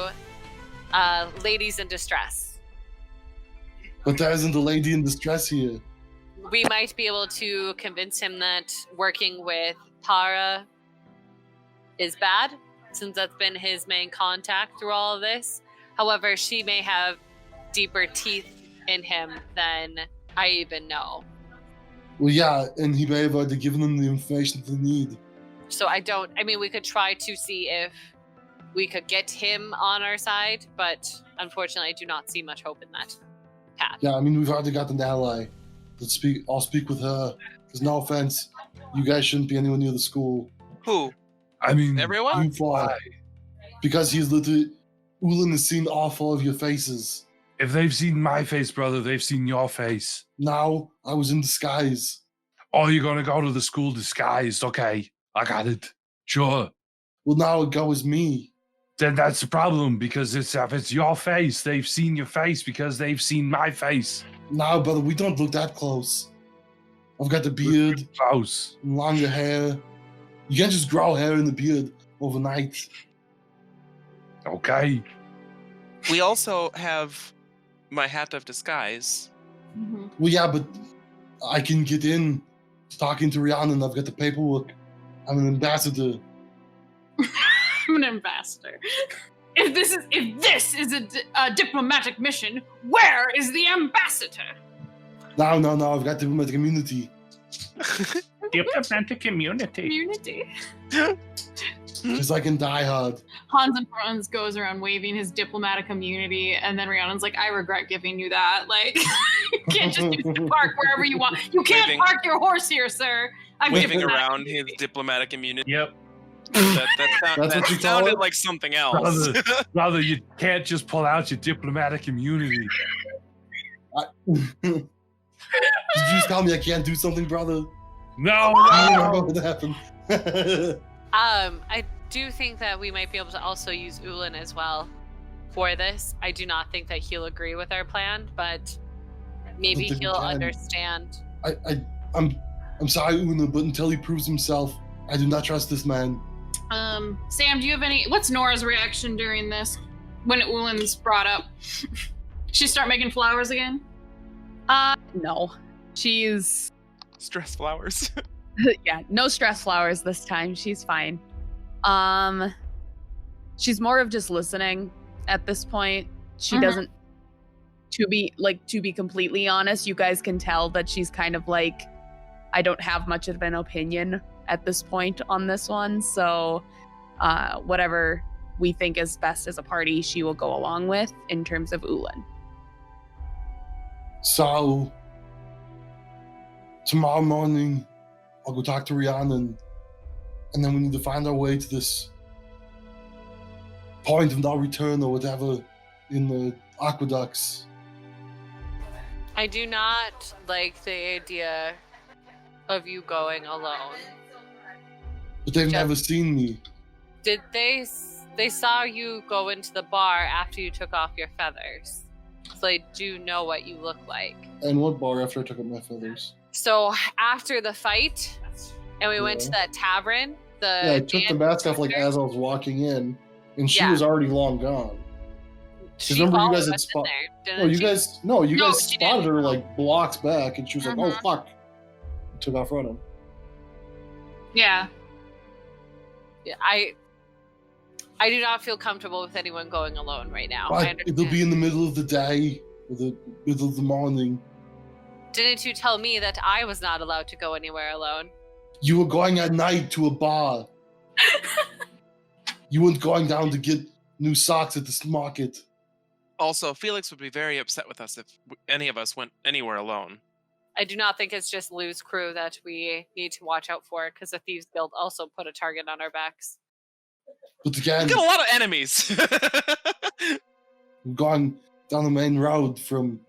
ladies in distress. But there isn't a lady in distress here. We might be able to convince him that working with Para is bad, since that's been his main contact through all of this. However, she may have deeper teeth in him than I even know. Well, yeah, and he may have already given them the information they need. So we could try to see if we could get him on our side, but unfortunately I do not see much hope in that path. Yeah, I mean, we've already got an ally. I'll speak with her. Because no offense, you guys shouldn't be anywhere near the school. Who? I mean, Everyone? You fly. Because he's literally... Ulan has seen all four of your faces. if they've seen my face, brother, they've seen your face. Now, I was in disguise. Oh, you're going to go to the school disguised. Okay, I got it. Sure. Well, now it goes me. Then that's the problem, because if it's your face, they've seen your face because they've seen my face. Now, brother, we don't look that close. I've got the beard, Close. longer hair. You can't just grow hair in the beard overnight. Okay. We also have my hat of disguise. Mm-hmm. Well, yeah, but I can get in talking to Rhiannon. I've got the paperwork. I'm an ambassador. I'm an ambassador. If this is a diplomatic mission, where is the ambassador? No, I've got diplomatic immunity. Diplomatic community. Community. Because I can die hard. Hans and Franz goes around waving his diplomatic immunity, and then Rhiannon's like, I regret giving you that. Like, you can't just use the park wherever you want. You can't Waving- park your horse here, sir. I'm Waving giving that around his immunity. diplomatic immunity. Yep. That That's what you call sounded it? like something else. Brother, you can't just pull out your diplomatic immunity. Did you just tell me I can't do something, brother? No, I don't no. know what happened. I do think that we might be able to also use Ulan as well for this. I do not think that he'll agree with our plan, but maybe think we he'll can. understand. I'm sorry, Una, but until he proves himself, I do not trust this man. Sam, do you have what's Nora's reaction during this? When Ulan's brought up? She start making flowers again? No. She's Stress flowers. yeah, no stress flowers this time. She's fine. She's more of just listening at this point. She doesn't to be completely honest, you guys can tell that she's kind of like, I don't have much of an opinion at this point on this one. So whatever we think is best as a party, she will go along with in terms of Ulan. So, tomorrow morning, I'll go talk to Rhiannon, and then we need to find our way to this point of no return or whatever in the aqueducts. I do not like the idea of you going alone. But they've never seen me. Did they saw you go into the bar after you took off your feathers? So they do know what you look like. And what bar after I took up my feathers? So after the fight, and we went to that tavern, I took the mask off like as I was walking in, and she was already long gone. She remember you guys followed had us in spot- there, No, didn't you she? guys, she spotted didn't. her like blocks back, and she was like, "Oh Mhm. fuck!" Took off running. Yeah. Yeah, I do not feel comfortable with anyone going alone right now. I But understand. it'll be in the middle of the day, or the middle of the morning. Didn't you tell me that I was not allowed to go anywhere alone? You were going at night to a bar. You weren't going down to get new socks at this market. Also, Felix would be very upset with us if any of us went anywhere alone. I do not think it's just Lou's crew that we need to watch out for, because the Thieves Guild also put a target on our backs. But again, We've got a lot of enemies. we've gone down the main road from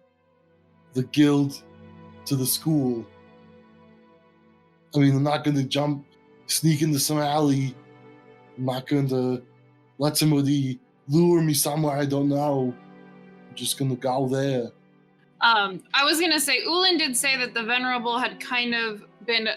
the guild to the school. I mean, I'm not going to sneak into some alley. I'm not going to let somebody lure me somewhere I don't know. I'm just going to go there. I was gonna say, Ulan did say that the Venerable had kind of been,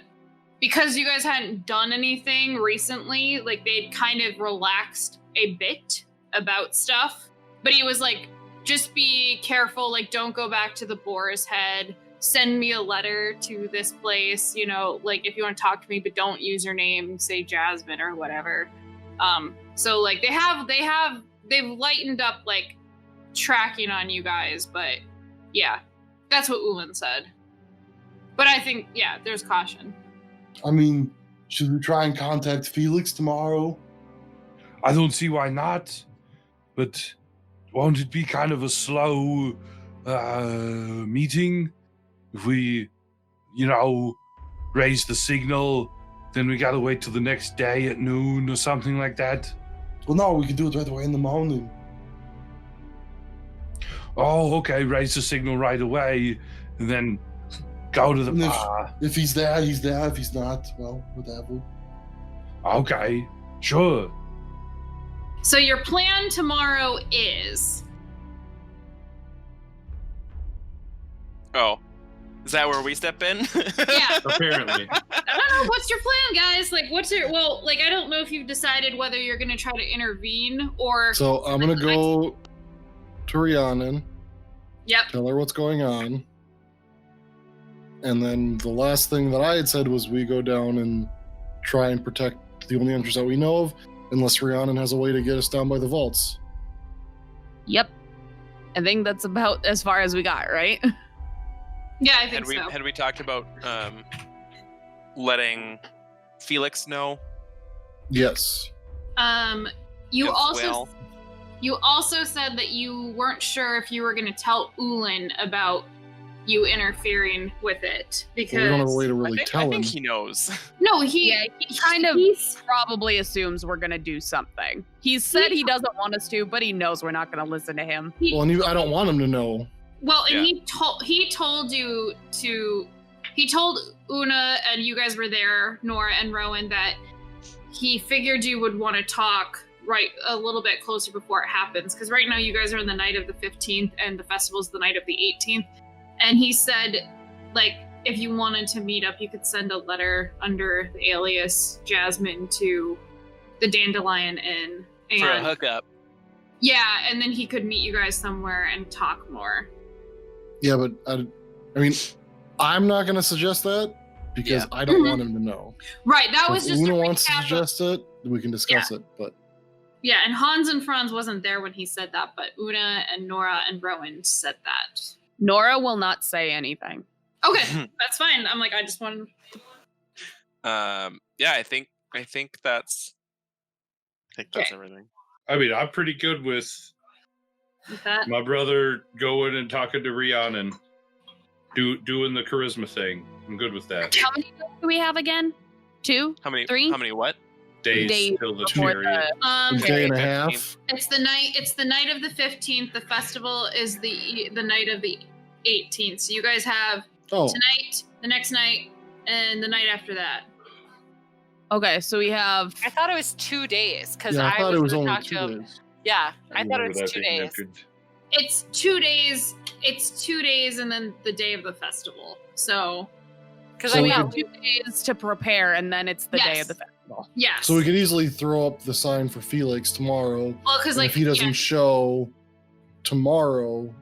because you guys hadn't done anything recently, like they'd kind of relaxed a bit about stuff. But he was like, just be careful, like don't go back to the Boar's Head. Send me a letter to this place, you know, like if you want to talk to me, but don't use your name, say Jasmine or whatever. So like they've lightened up like tracking on you guys, but yeah, that's what Ulan said. But I think, yeah, there's caution. I mean, should we try and contact Felix tomorrow? I don't see why not, but won't it be kind of a slow meeting? If we, raise the signal, then we gotta wait till the next day at noon or something like that. Well, no, we can do it right away in the morning. Oh, okay, raise the signal right away, and then go to the And bar. If he's there, he's there. If he's not, well, whatever. Okay, sure. So your plan tomorrow is... Oh, is that where we step in? Yeah. Apparently. I don't know, what's your plan, guys? Like, I don't know if you've decided whether you're going to try to intervene or... So I'm going to go to Rhiannon, Yep. tell her what's going on. And then the last thing that I had said was we go down and try and protect the only entrance that we know of, unless Rhiannon has a way to get us down by the vaults. Yep. I think that's about as far as we got, right? Yeah, I think so. Had we talked about letting Felix know? Yes. You as also well? you also said that you weren't sure if you were going to tell Ulan about you interfering with it because Well, we don't have a way to really I tell him. think he knows. No, he kind of probably assumes we're gonna do something. He's said he doesn't want us to, but he knows we're not gonna listen to him. Well, and I don't want him to know. Well, and Yeah. he told you to. He told Una and you guys were there, Nora and Rowan, that he figured you would want to talk right a little bit closer before it happens, because right now you guys are in the night of the 15th and the festival's the night of the 18th. And he said, like, if you wanted to meet up, you could send a letter under the alias Jasmine to the Dandelion Inn. And For a hookup. yeah, and then he could meet you guys somewhere and talk more. Yeah, but I mean, I'm not going to suggest that because I don't want him to know. Right, that So was if just Una a wants to recap of- suggest it, we can discuss it. But Yeah, and Hans and Franz wasn't there when he said that, but Una and Nora and Rowan said that. Nora will not say anything. Okay, that's fine. I'm like, I just wanted... Yeah, I think that's everything. I mean, I'm pretty good with that. my brother going and talking to Rhiannon, doing the charisma thing. I'm good with that. How many days do we have again? 2? How many? 3? How many? What? Days till the before chariot. A day and a half. It's the night of the 15th. The festival is the night of the 18th. So you guys have tonight, the next night, and the night after that. Okay, so we have. I thought it was 2 days because Yeah, I thought it was gonna only talk to 2 him. days. Yeah, I thought it remember was that 2 being days. mentioned. It's 2 days. It's 2 days, and then the day of the festival. So, Because So I we got could- 2 days to prepare, and then it's the day Yes. of the festival. yes. So we could easily throw up the sign for Felix tomorrow. well, because And like if he doesn't yeah, show tomorrow,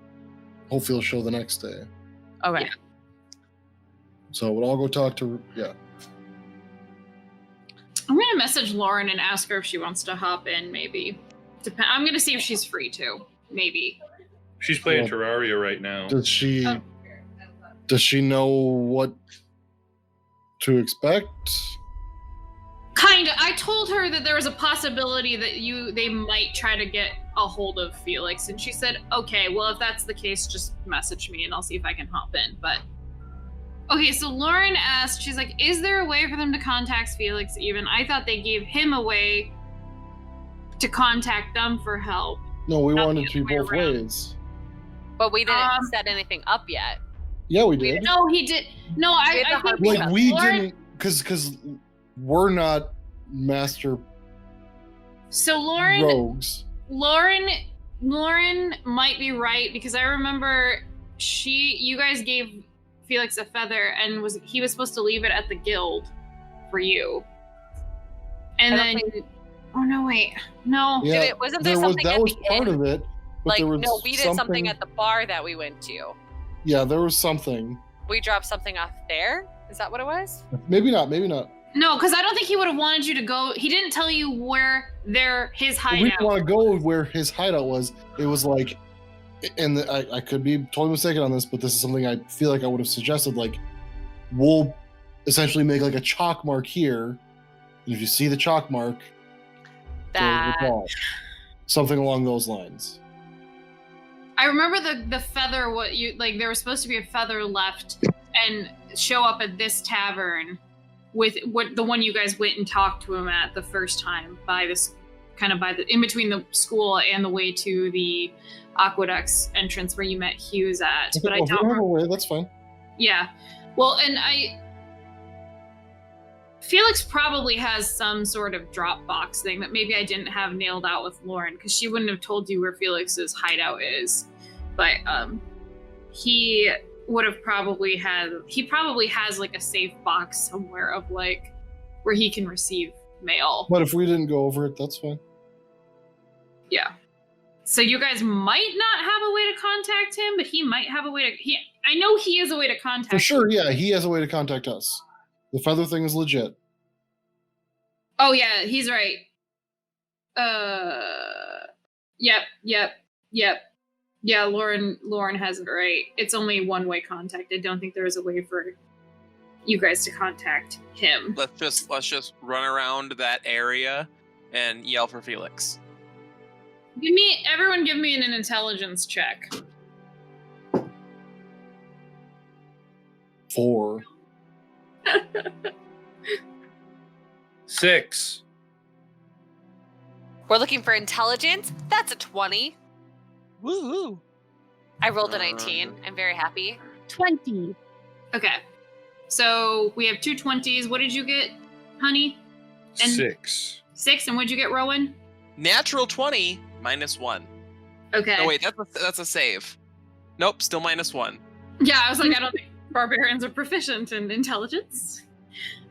hopefully he'll show the next day. Okay. Yeah. So we'll all go talk to I'm gonna message Lauren and ask her if she wants to hop in. Maybe. I'm gonna see if she's free too. Maybe. She's playing Well, Terraria right now. Does she Oh. does she know what to expect? Kinda. I told her that there was a possibility that they might try to get a hold of Felix, and she said, "Okay, well, if that's the case, just message me, and I'll see if I can hop in." But okay, so Lauren asked, she's like, "Is there a way for them to contact Felix? Even I thought they gave him a way to contact them for help." No, we Not wanted the to be other both way around. ways. But we didn't Um, set anything up yet. Yeah, we did. No, he did. No, We had the I think hard Like Yeah. we Lauren- didn't, because we're not master So Lauren rogues. Lauren might be right, because I remember you guys gave Felix a feather, and he was supposed to leave it at the guild for you. And I then don't oh no, wait. No. Yeah, Wasn't there was something that at was the part inn? of it. But Like, there was no, we did something at the bar that we went to. Yeah, there was something. We dropped something off there. Is that what it was? Maybe not. Maybe not. No, because I don't think he would have wanted you to go. He didn't tell you where his We hideout. didn't want to go where his hideout was. It was like, and I could be totally mistaken on this, but this is something I feel like I would have suggested. Like, we'll essentially make like a chalk mark here, and if you see the chalk mark, go to the That wall. Something along those lines. I remember the feather. There was supposed to be a feather left and show up at this tavern with the one you guys went and talked to him at the first time by in between the school and the way to the aqueducts entrance where you met Hughes at. Okay, But I well, if don't we don't have remember. a way, that's fine. Yeah. Well, and Felix probably has some sort of Dropbox thing that maybe I didn't have nailed out with Lauren, because she wouldn't have told you where Felix's hideout is. But he would have probably has like a safe box somewhere of like where he can receive mail. But if we didn't go over it, that's fine. Yeah. So you guys might not have a way to contact him, but he might have a way to. I know he has a way to contact. For sure, him. yeah, he has a way to contact us. The feather thing is legit. Oh yeah, he's right. Yep. Yeah, Lauren has it right. It's only one-way contact. I don't think there is a way for you guys to contact him. Let's just run around that area and yell for Felix. Everyone give me an intelligence check. 4. 6. we're looking for intelligence. That's a 20. Woo! I rolled a 19. I'm very happy. 20. Okay. So we have 2 20s. What did you get, honey? And- 6. 6, and what'd you get, Rowan? Natural 20 -1. Okay. No wait, that's a save. Nope, still -1. Yeah, I was like, I don't think barbarians are proficient in intelligence.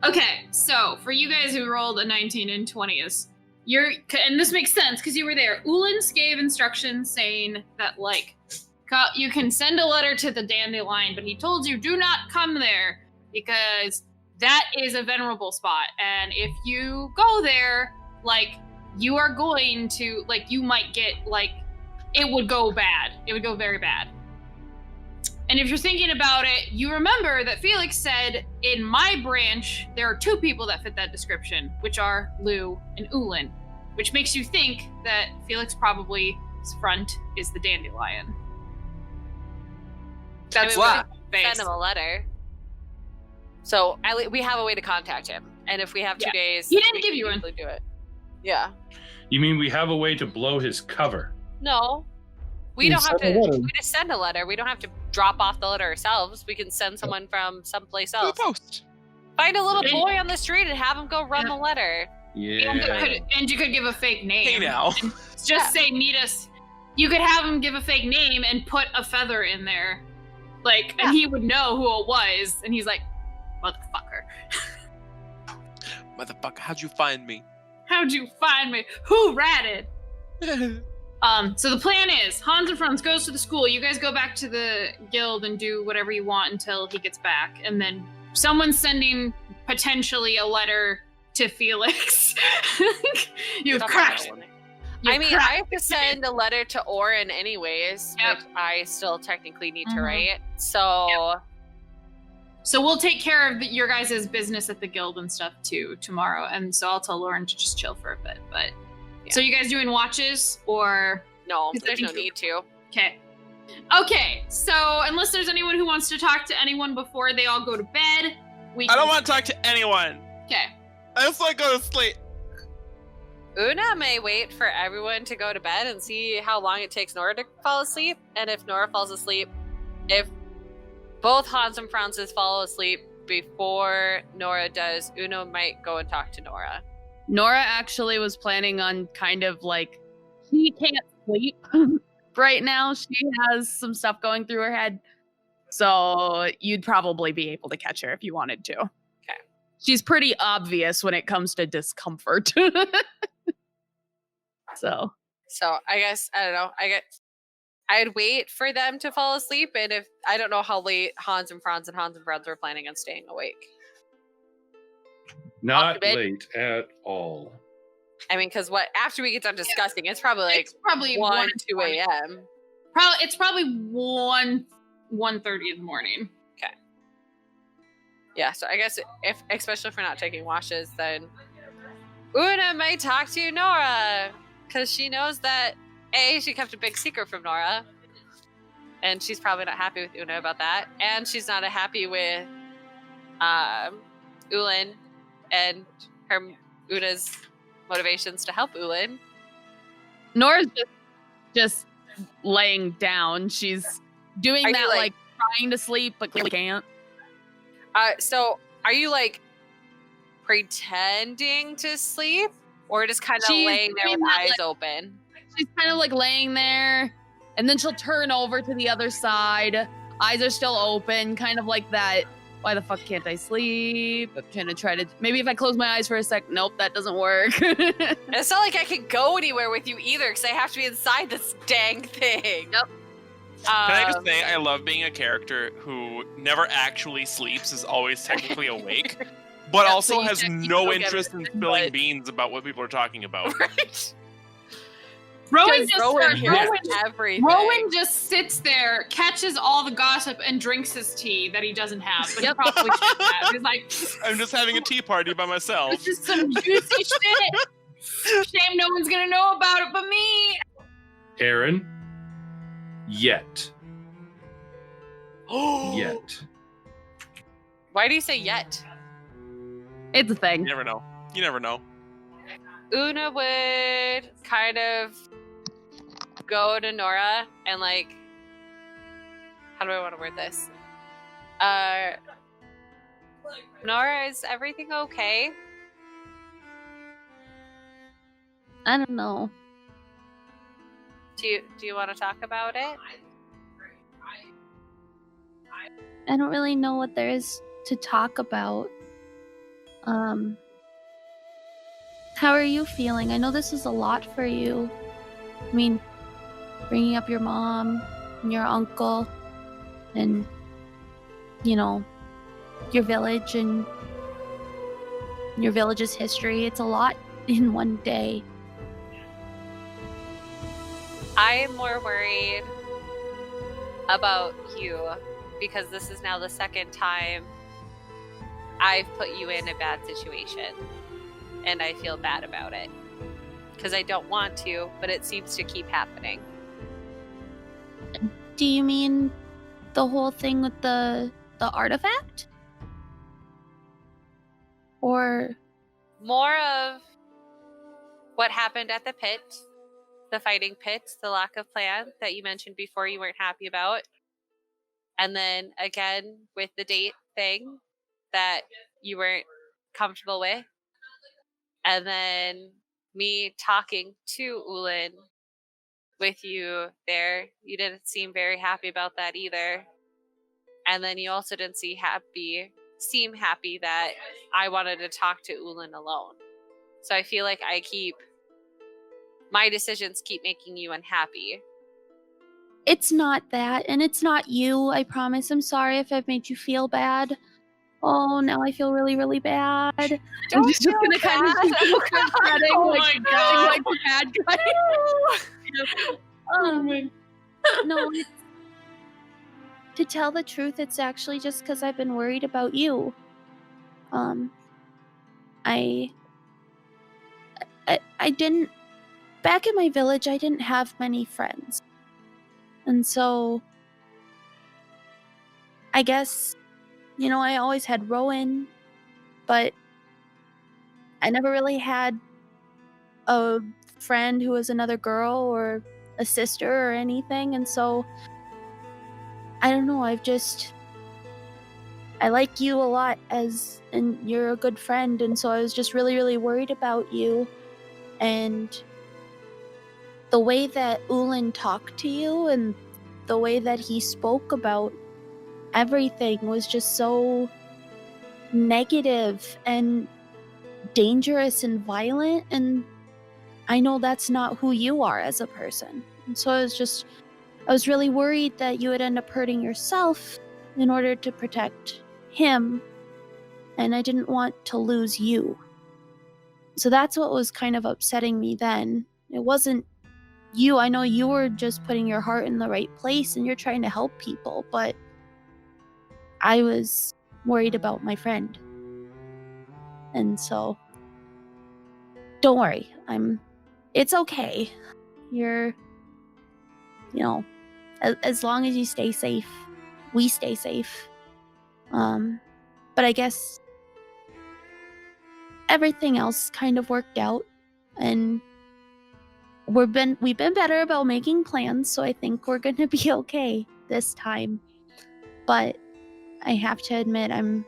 Okay, so for you guys who rolled a 19 and 20s, and this makes sense because you were there. Ulans gave instructions saying that, like, you can send a letter to the Dandelion, but he told you do not come there because that is a venerable spot. And if you go there, like, you are going to, like, you might get, like, it would go bad. It would go very bad. And if you're thinking about it, you remember that Felix said, in my branch, there are 2 people that fit that description, which are Lou and Ulan. which makes you think that Felix probably front is the dandelion. That's what? Send him a letter. So we have a way to contact him, and if we have 2 days, he didn't we give can you one. usually do it. Yeah. You mean we have a way to blow his cover? No. We You don't have send to. a letter. We just send a letter. We don't have to drop off the letter ourselves. We can send someone from someplace To the else. post. Find a little Yeah. boy on the street and have him go run the letter. Yeah. And you could give a fake name. Hey now. Just say, meet us. You could have him give a fake name and put a feather in there. And he would know who it was. And he's like, motherfucker. Motherfucker, how'd you find me? How'd you find me? Who ratted? So the plan is, Hans and Franz goes to the school. You guys go back to the guild and do whatever you want until he gets back. And then someone's sending potentially a letter to Felix. You've cracked. I mean, I have to send a letter to Oren anyways, Yep. which I still technically need to Mhm. write. So, So we'll take care of your guys' business at the guild and stuff too tomorrow. And so I'll tell Lauren to just chill for a bit. But so you guys doing watches or? no, Because I there's no think- need to. Okay. So unless there's anyone who wants to talk to anyone before they all go to bed, we. I don't want to talk to anyone. Okay. I just want to go to sleep. Una may wait for everyone to go to bed and see how long it takes Nora to fall asleep. And if Nora falls asleep, if both Hans and Francis fall asleep before Nora does, Una might go and talk to Nora. Nora actually was planning on kind of she can't sleep right now. She has some stuff going through her head. So you'd probably be able to catch her if you wanted to. Okay. She's pretty obvious when it comes to discomfort. So I guess, I don't know. I'd wait for them to fall asleep. And if I don't know how late Hans and Franz were planning on staying awake. Not bed. late at all. I mean, because after we get done discussing, it's probably It's probably 1, 2 1 a.m. It's probably 1:30 in the morning. Yeah, so I guess especially if we're not taking washes, then Una might talk to Nora because she knows that she kept a big secret from Nora, and she's probably not happy with Una about that, and she's not happy with Ulin and Una's motivations to help Ulin. Nora's just laying down. She's doing Are you, that trying to sleep but clearly can't. So are you pretending to sleep, or just kind of She's laying there with doing that, eyes open? She's kind of laying there, and then she'll turn over to the other side. Eyes are still open, kind of like that. Why the fuck can't I sleep? I'm trying to maybe if I close my eyes for a sec. Nope, that doesn't work. And it's not like I can go anywhere with you either, because I have to be inside this dang thing. Yep. Can I just say I love being a character who never actually sleeps, is always technically awake, but Yeah, also so you has just- you no don't get interest in it, spilling but- beans about what people are talking about. Right? Rowan just Rowan hears Rowan, everything. Rowan just sits there, catches all the gossip, and drinks his tea that he doesn't have, but he probably should have. He's like, I'm just having a tea party by myself. this is some juicy shit. Shame no one's gonna know about it but me. Aaron, yet. Yet. Why do you say yet? It's a thing. You never know. You never know. Una would kind of go to Nora and how do I want to word this? Nora, is everything okay? I don't know. Do you want to talk about it? I don't really know what there is to talk about. How are you feeling? I know this is a lot for you. I mean, bringing up your mom and your uncle and, your village and your village's history. It's a lot in one day. I'm more worried about you because this is now the second time I've put you in a bad situation, and I feel bad about it. because I don't want to, but it seems to keep happening. Do you mean the whole thing with the artifact? Or More of what happened at the pit, the fighting pit, the lack of plan that you mentioned before you weren't happy about. And then again with the date thing that you weren't comfortable with. And then me talking to Ulin with you there. You didn't seem very happy about that either. And then you also didn't seem happy that I wanted to talk to Ulin alone. So I feel like my decisions keep making you unhappy. it's not that, and it's not you, I promise. I'm sorry if I've made you feel bad. Oh, now I feel really, really bad. Don't He's just gonna kind of keep cutting, Oh like, my cutting God. like the bad guy. No, to tell the truth, it's actually just because I've been worried about you. I didn't, back in my village, I didn't have many friends. And so, I guess, I always had Rowan, but I never really had a friend who was another girl or a sister or anything. And so, I don't know, I like you a lot and you're a good friend. And so I was just really, really worried about you. And the way that Ulin talked to you and the way that he spoke about everything was just so negative and dangerous and violent, and I know that's not who you are as a person. And so I was really worried that you would end up hurting yourself in order to protect him, and I didn't want to lose you. So that's what was kind of upsetting me then. It wasn't you. I know you were just putting your heart in the right place and you're trying to help people, but I was worried about my friend. And so don't worry. It's okay. You're as long as you stay safe, we stay safe. But I guess everything else kind of worked out, and we've been better about making plans, so I think we're gonna be okay this time. But I have to admit, I'm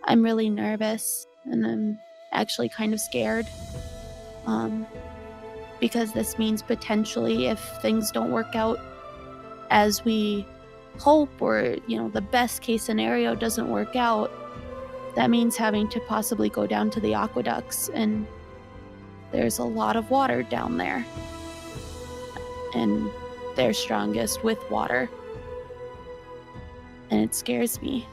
really nervous, and I'm actually kind of scared. Because this means potentially, if things don't work out as we hope, or the best case scenario doesn't work out, that means having to possibly go down to the aqueducts, and there's a lot of water down there, and they're strongest with water, and it scares me.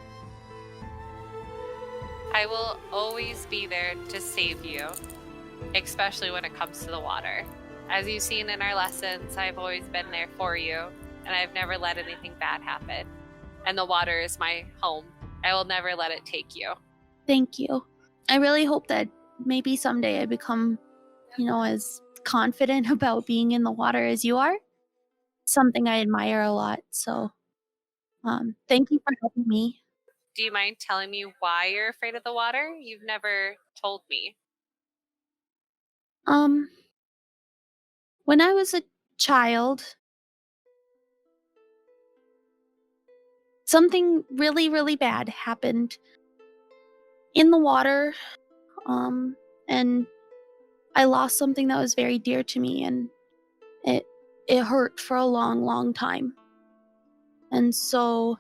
I will always be there to save you, especially when it comes to the water. As you've seen in our lessons, I've always been there for you, and I've never let anything bad happen. And the water is my home. I will never let it take you. Thank you. I really hope that maybe someday I become, as confident about being in the water as you are. Something I admire a lot. So, thank you for helping me. Do you mind telling me why you're afraid of the water? You've never told me. When I was a child, something really, really bad happened in the water, and I lost something that was very dear to me, and it hurt for a long, long time. And so,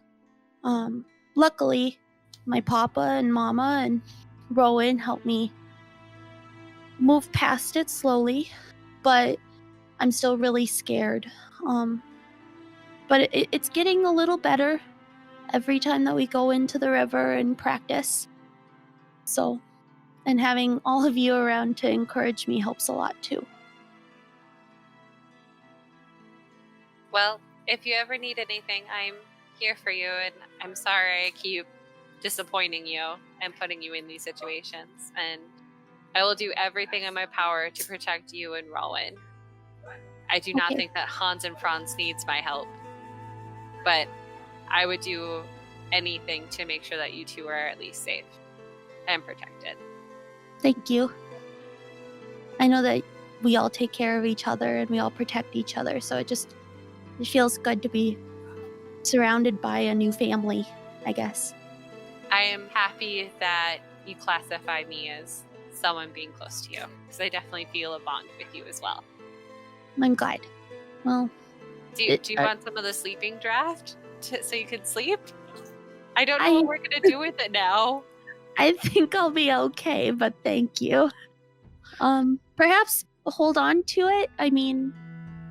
luckily, my papa and mama and Rowan helped me move past it slowly, but I'm still really scared. But it's getting a little better every time that we go into the river and practice. So, and having all of you around to encourage me helps a lot too. Well, if you ever need anything, I'm here for you, and I'm sorry I keep disappointing you and putting you in these situations. And I will do everything in my power to protect you and Rowan. I do not Okay. think that Hans and Franz needs my help, but I would do anything to make sure that you two are at least safe and protected. Thank you. I know that we all take care of each other and we all protect each other, so it feels good to be surrounded by a new family, I guess. I am happy that you classify me as someone being close to you, because I definitely feel a bond with you as well. I'm glad. Well, Do you want some of the sleeping draft so you can sleep? I don't know what we're going to do with it now. I think I'll be okay, but thank you. Perhaps hold on to it. I mean,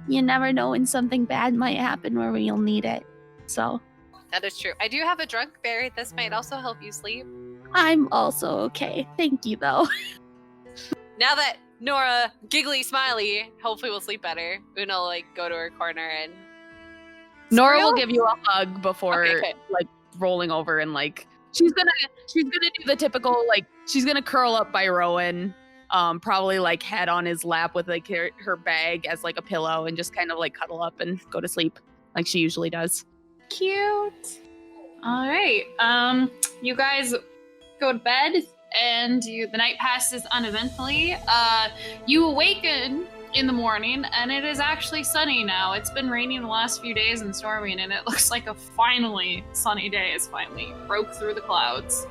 you never know when something bad might happen where you'll need it. So, That is true. I do have a drunk berry. This might also help you sleep. I'm also okay. Thank you, though. Now that Nora, giggly, smiley, hopefully will sleep better, Una will go to her corner and Nora will Squirrel? give you a hug before Okay. rolling over and she's gonna do the typical she's gonna curl up by Rowan, probably head on his lap with her bag as a pillow and just kind of cuddle up and go to sleep like she usually does. Cute. All right. You guys go to bed, and the night passes uneventfully. You awaken in the morning, and it is actually sunny now. It's been raining the last few days and storming, and it looks like a finally sunny day has finally broke through the clouds.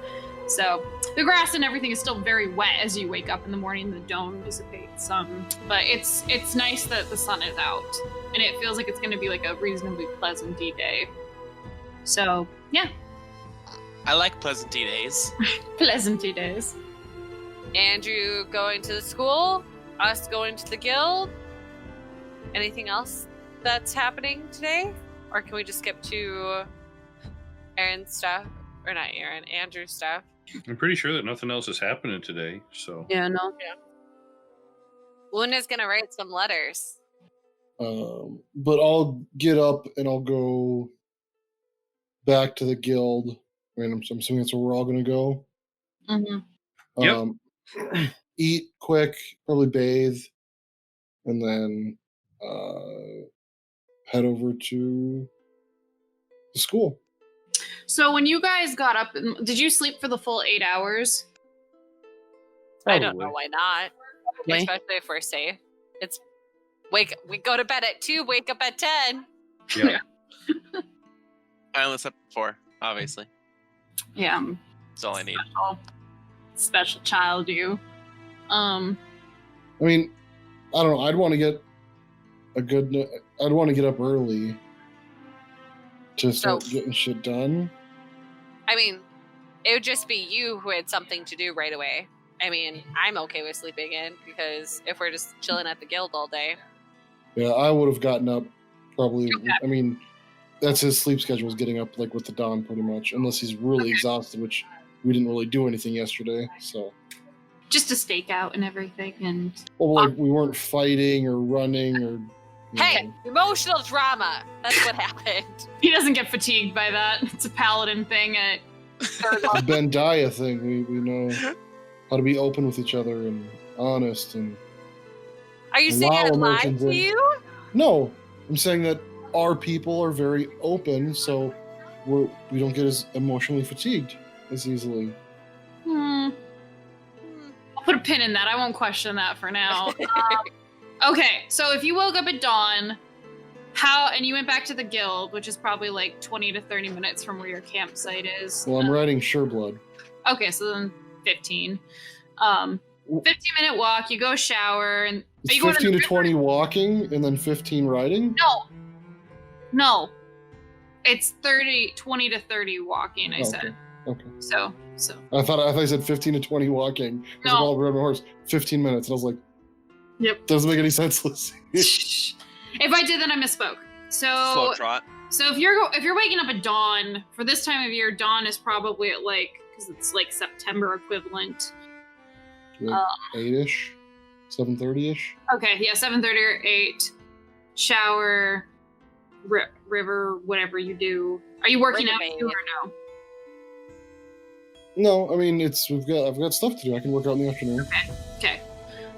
So the grass and everything is still very wet as you wake up in the morning. The dome dissipates some, but it's nice that the sun is out, and it feels like it's going to be a reasonably pleasant-y day. So yeah, I like pleasant-y days. pleasant-y days. Andrew going to the school, us going to the guild. Anything else that's happening today? Or can we just skip to Aaron's stuff? Or not Aaron, Andrew's stuff. I'm pretty sure that nothing else is happening today, so. Yeah, no. Luna's gonna write some letters. But I'll get up and I'll go back to the guild. I'm assuming that's where we're all going to go. Mm-hmm. Eat quick, probably bathe, and then head over to the school. So when you guys got up, did you sleep for the full 8 hours? I don't know why not. Probably. Especially if we're safe. We go to bed at 2, wake up at 10. Yeah. I only slept 4, obviously. Yeah. That's all I need. Special child, you. I mean, I don't know. I'd want to get I'd want to get up early to start getting shit done. I mean, it would just be you who had something to do right away. I mean, I'm okay with sleeping in because if we're just chilling at the guild all day. Yeah, I would have gotten up probably. Okay. I mean, that's his sleep schedule is getting up with the dawn pretty much, unless he's really exhausted, which we didn't really do anything yesterday. So just a stakeout and everything, and we weren't fighting or running or. Hey, emotional drama. That's what happened. He doesn't get fatigued by that. It's a paladin thing. It's a Bendaya thing. We know how to be open with each other and honest. And are you saying I lied to you? No, I'm saying that our people are very open, so we don't get as emotionally fatigued as easily. I'll put a pin in that. I won't question that for now. Okay, so if you woke up at dawn, and you went back to the guild, which is probably 20 to 30 minutes from where your campsite is. Well, I'm riding Sureblood. Okay, so then 15. 15-minute walk, you go shower, and it's 15 to 20 walking and then 15 riding? No. It's 20 to 30 walking, I said. Okay. So. I thought I said 15 to 20 walking. No. I'll ride my horse 15 minutes. And I was like, yep. Doesn't make any sense. If I did, then I misspoke. So slow trot. So if you're waking up at dawn, for this time of year, dawn is probably at because it's September equivalent. 8-ish? 7:30-ish? Okay, yeah, 7:30 or 8. Shower, river, whatever you do. Are you working out too or no? No, I mean I've got stuff to do. I can work out in the afternoon. Okay.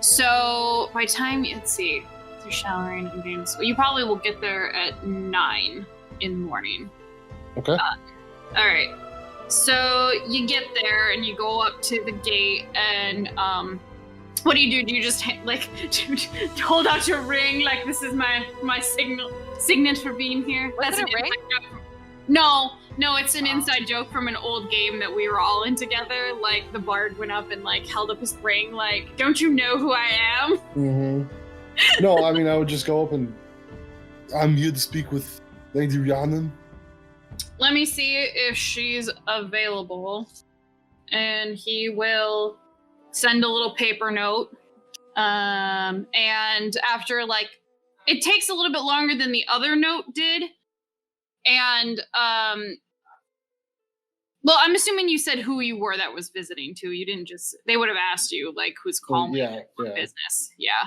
So by time let's see, you're showering and getting you probably will get there at 9 in the morning. Okay. All right. So you get there and you go up to the gate and what do? Do you just like hold out your ring like this is my signet for being here? Was it a ring? No, it's an inside joke from an old game that we were all in together. Like the bard went up and like held up his ring, like, "Don't you know who I am?" Mm-hmm. No, I mean I would just go up and I'm here to speak with Lady Rhiannon. Let me see if she's available, and he will send a little paper note. And after like, it takes a little bit longer than the other note did. And well, I'm assuming you said who you were that was visiting too. You didn't just, they would have asked you like who's calling for business. Yeah.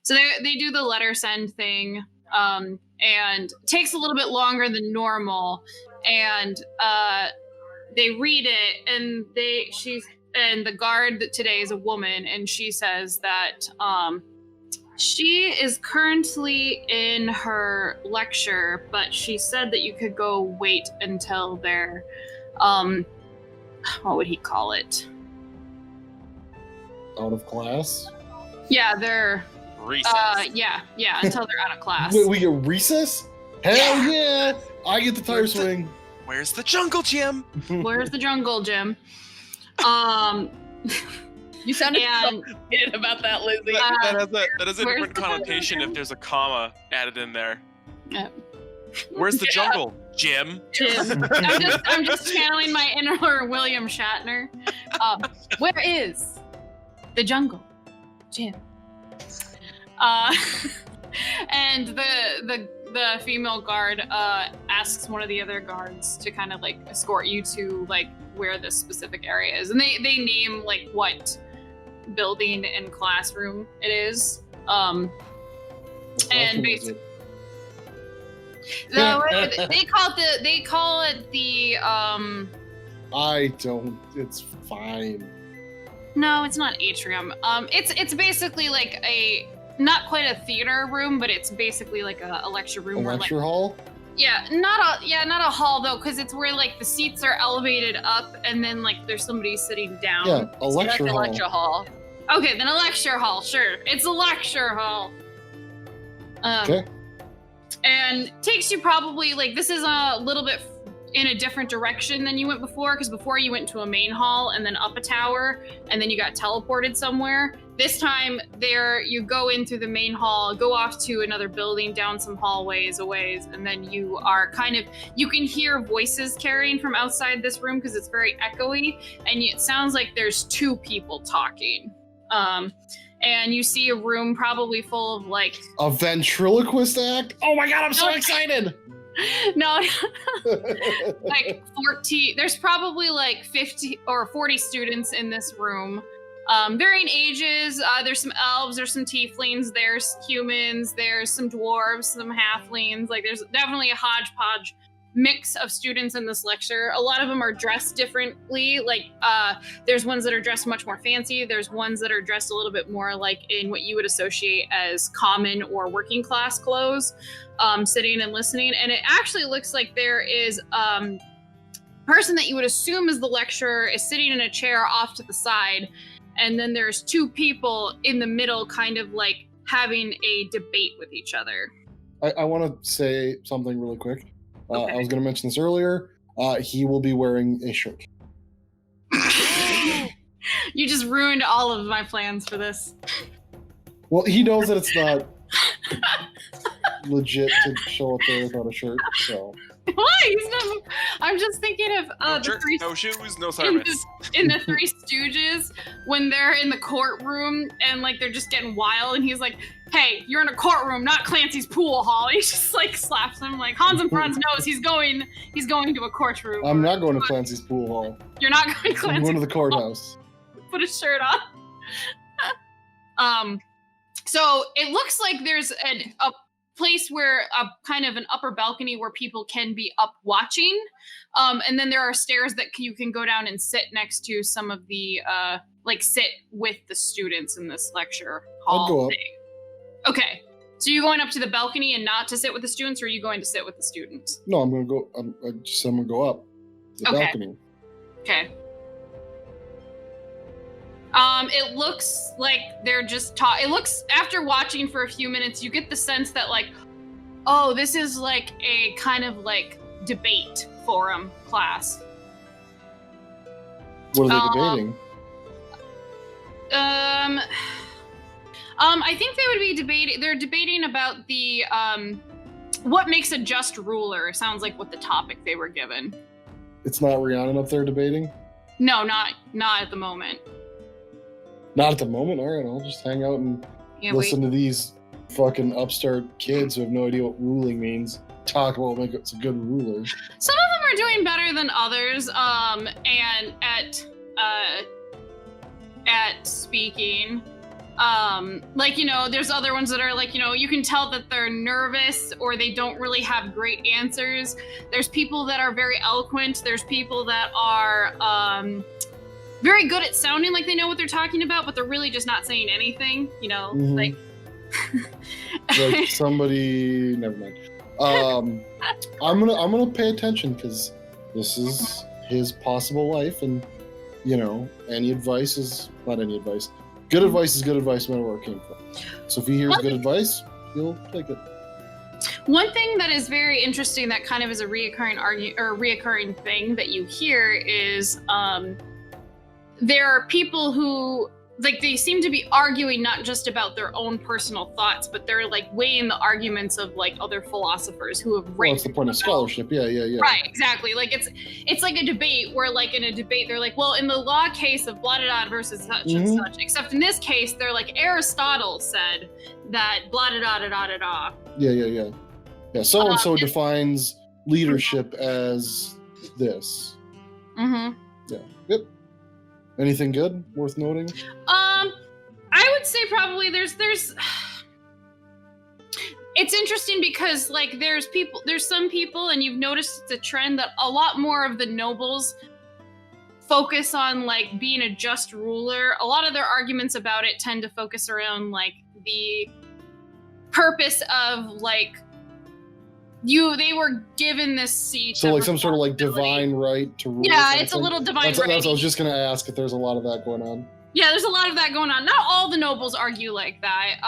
So they do the letter send thing, and it takes a little bit longer than normal. And they read it, and and the guard today is a woman, and she says that she is currently in her lecture, but she said that you could go wait until their, what would he call it? Out of class? Yeah, they're Recess. yeah, until they're out of class. Wait, we get recess? Hell yeah! I get the tire swing. Where's the jungle gym? Where's the jungle gym? You sounded And- so good about that, Lizzie. That has a where's different the connotation jungle if there's a comma added in there. Yeah. Where's the Yeah. jungle, Jim? Jim. I'm just channeling my inner William Shatner. Where is the jungle, Jim? And the female guard asks one of the other guards to kind of like escort you to like where this specific area is, and they name like what building and classroom it is. And basically. No, they call it the I don't. It's fine. No, it's not atrium. It's basically like a not quite a theater room, but it's basically like a lecture room. A where, lecture like, hall? Yeah, not a hall though, because it's where like the seats are elevated up, and then like there's somebody sitting down. Yeah, a It's lecture like a hall. lecture hall. Okay, then a lecture hall. Sure, it's a lecture hall. Okay. And takes you probably like this is a little bit in a different direction than you went before, because before you went to a main hall and then up a tower and then you got teleported somewhere. This time there you go in through the main hall, go off to another building, down some hallways a ways, and then you are you can hear voices carrying from outside this room because it's very echoey, and it sounds like there's two people talking. And you see a room probably full of like A ventriloquist act? Oh my god, I'm so excited! no like 14, there's probably like 50 or 40 students in this room, varying ages. There's some elves, there's some tieflings, there's humans, there's some dwarves, some halflings. Like there's definitely a hodgepodge mix of students in this lecture. A lot of them are dressed differently. Like there's ones that are dressed much more fancy, there's ones that are dressed a little bit more like in what you would associate as common or working class clothes, sitting and listening. And it actually looks like there is person that you would assume is the lecturer is sitting in a chair off to the side, and then there's two people in the middle kind of like having a debate with each other. I want to say something really quick. Okay. I was going to mention this earlier. He will be wearing a shirt. You just ruined all of my plans for this. Well, he knows that it's not legit to show up there without a shirt, so. Why? I'm just thinking of No the shirt, three no shoes, no in service. in the Three Stooges when they're in the courtroom and like they're just getting wild, and he's like, "Hey, you're in a courtroom, not Clancy's pool hall." He just like slaps him like Hans and Franz knows he's going to a courtroom. I'm not going to Clancy's pool hall. You're not going to I'm Clancy's. going to the courthouse. Put a shirt on. So it looks like there's place where a kind of an upper balcony where people can be up watching. And then there are stairs that you can go down and sit next to some of the, sit with the students in this lecture hall I'd go up. thing. Okay. So you're going up to the balcony and not to sit with the students, or are you going to sit with the students? No, I'm gonna go. I'm gonna go up the Okay. balcony. Okay. It looks like they're just it looks, after watching for a few minutes, you get the sense that oh, this is like a kind of debate forum class. What are they debating? I think they would be debating. They're debating about the what makes a just ruler. Sounds like what the topic they were given. It's not Rhiannon up there debating? No, not at the moment. Not at the moment? Alright, I'll just hang out and listen to these fucking upstart kids who have no idea what ruling means talk about what makes a good ruler. Some of them are doing better than others, and at speaking. There's other ones that are you can tell that they're nervous or they don't really have great answers. There's people that are very eloquent. There's people that are very good at sounding like they know what they're talking about, but they're really just not saying anything, Mhm. like somebody, never mind. I'm gonna pay attention because this is his possible life, and any advice is not any advice. Good advice is good advice, no matter where it came from. So if he hears good advice, he'll take it. One thing that is very interesting that kind of is a reoccurring thing that you hear is there are people who they seem to be arguing not just about their own personal thoughts, but they're weighing the arguments of other philosophers who have Well, that's the point of scholarship. Yeah. Right, exactly. It's like a debate where in a debate they're well, in the law case of blah blah versus such and such, except in this case they're Aristotle said that blah da da da da da. Yeah. So and so defines leadership as this. Mm-hmm. Yeah. Yep. Anything good worth noting? I would say probably there's it's interesting because there's some people, and you've noticed it's a trend that a lot more of the nobles focus on being a just ruler. A lot of their arguments about it tend to focus around the purpose of they were given this seat. So some sort of divine right to rule. Yeah, it's a little divine right. That's I was just gonna ask if there's a lot of that going on. Yeah, there's a lot of that going on. Not all the nobles argue like that.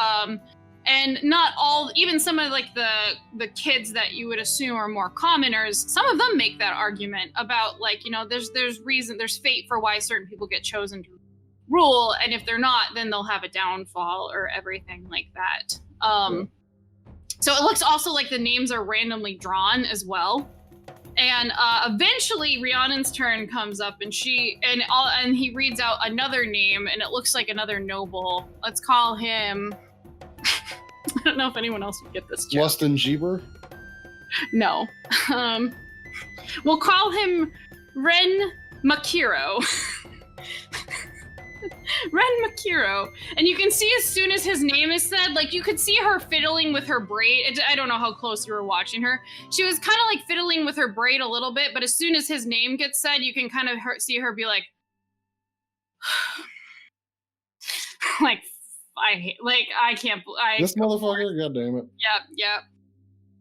And not all, even some of the kids that you would assume are more commoners, some of them make that argument about there's fate for why certain people get chosen to rule, and if they're not, then they'll have a downfall or everything like that. So it looks also like the names are randomly drawn as well. And eventually Rhiannon's turn comes up, and he reads out another name, and it looks like another noble. Let's call him I don't know if anyone else would get this joke. Lustin Jeeber? No. We'll call him Ren Makiro. Ren Makiro. And you can see as soon as his name is said, you could see her fiddling with her braid. I don't know how close you were watching her. She was kind of fiddling with her braid a little bit, but as soon as his name gets said, you can kind of see her be I can't. This motherfucker, god damn it. Yeah.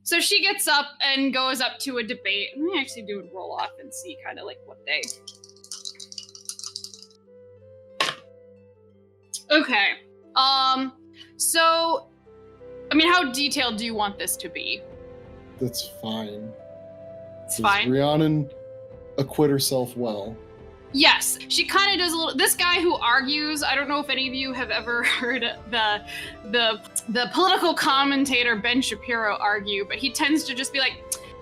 So she gets up and goes up to a debate. Let me actually do a roll off and see kind of what they. Okay. So, how detailed do you want this to be? That's fine. It's fine. Rhiannon acquit herself well. Yes, she kind of does a little. This guy who argues, I don't know if any of you have ever heard the political commentator Ben Shapiro argue, but he tends to just be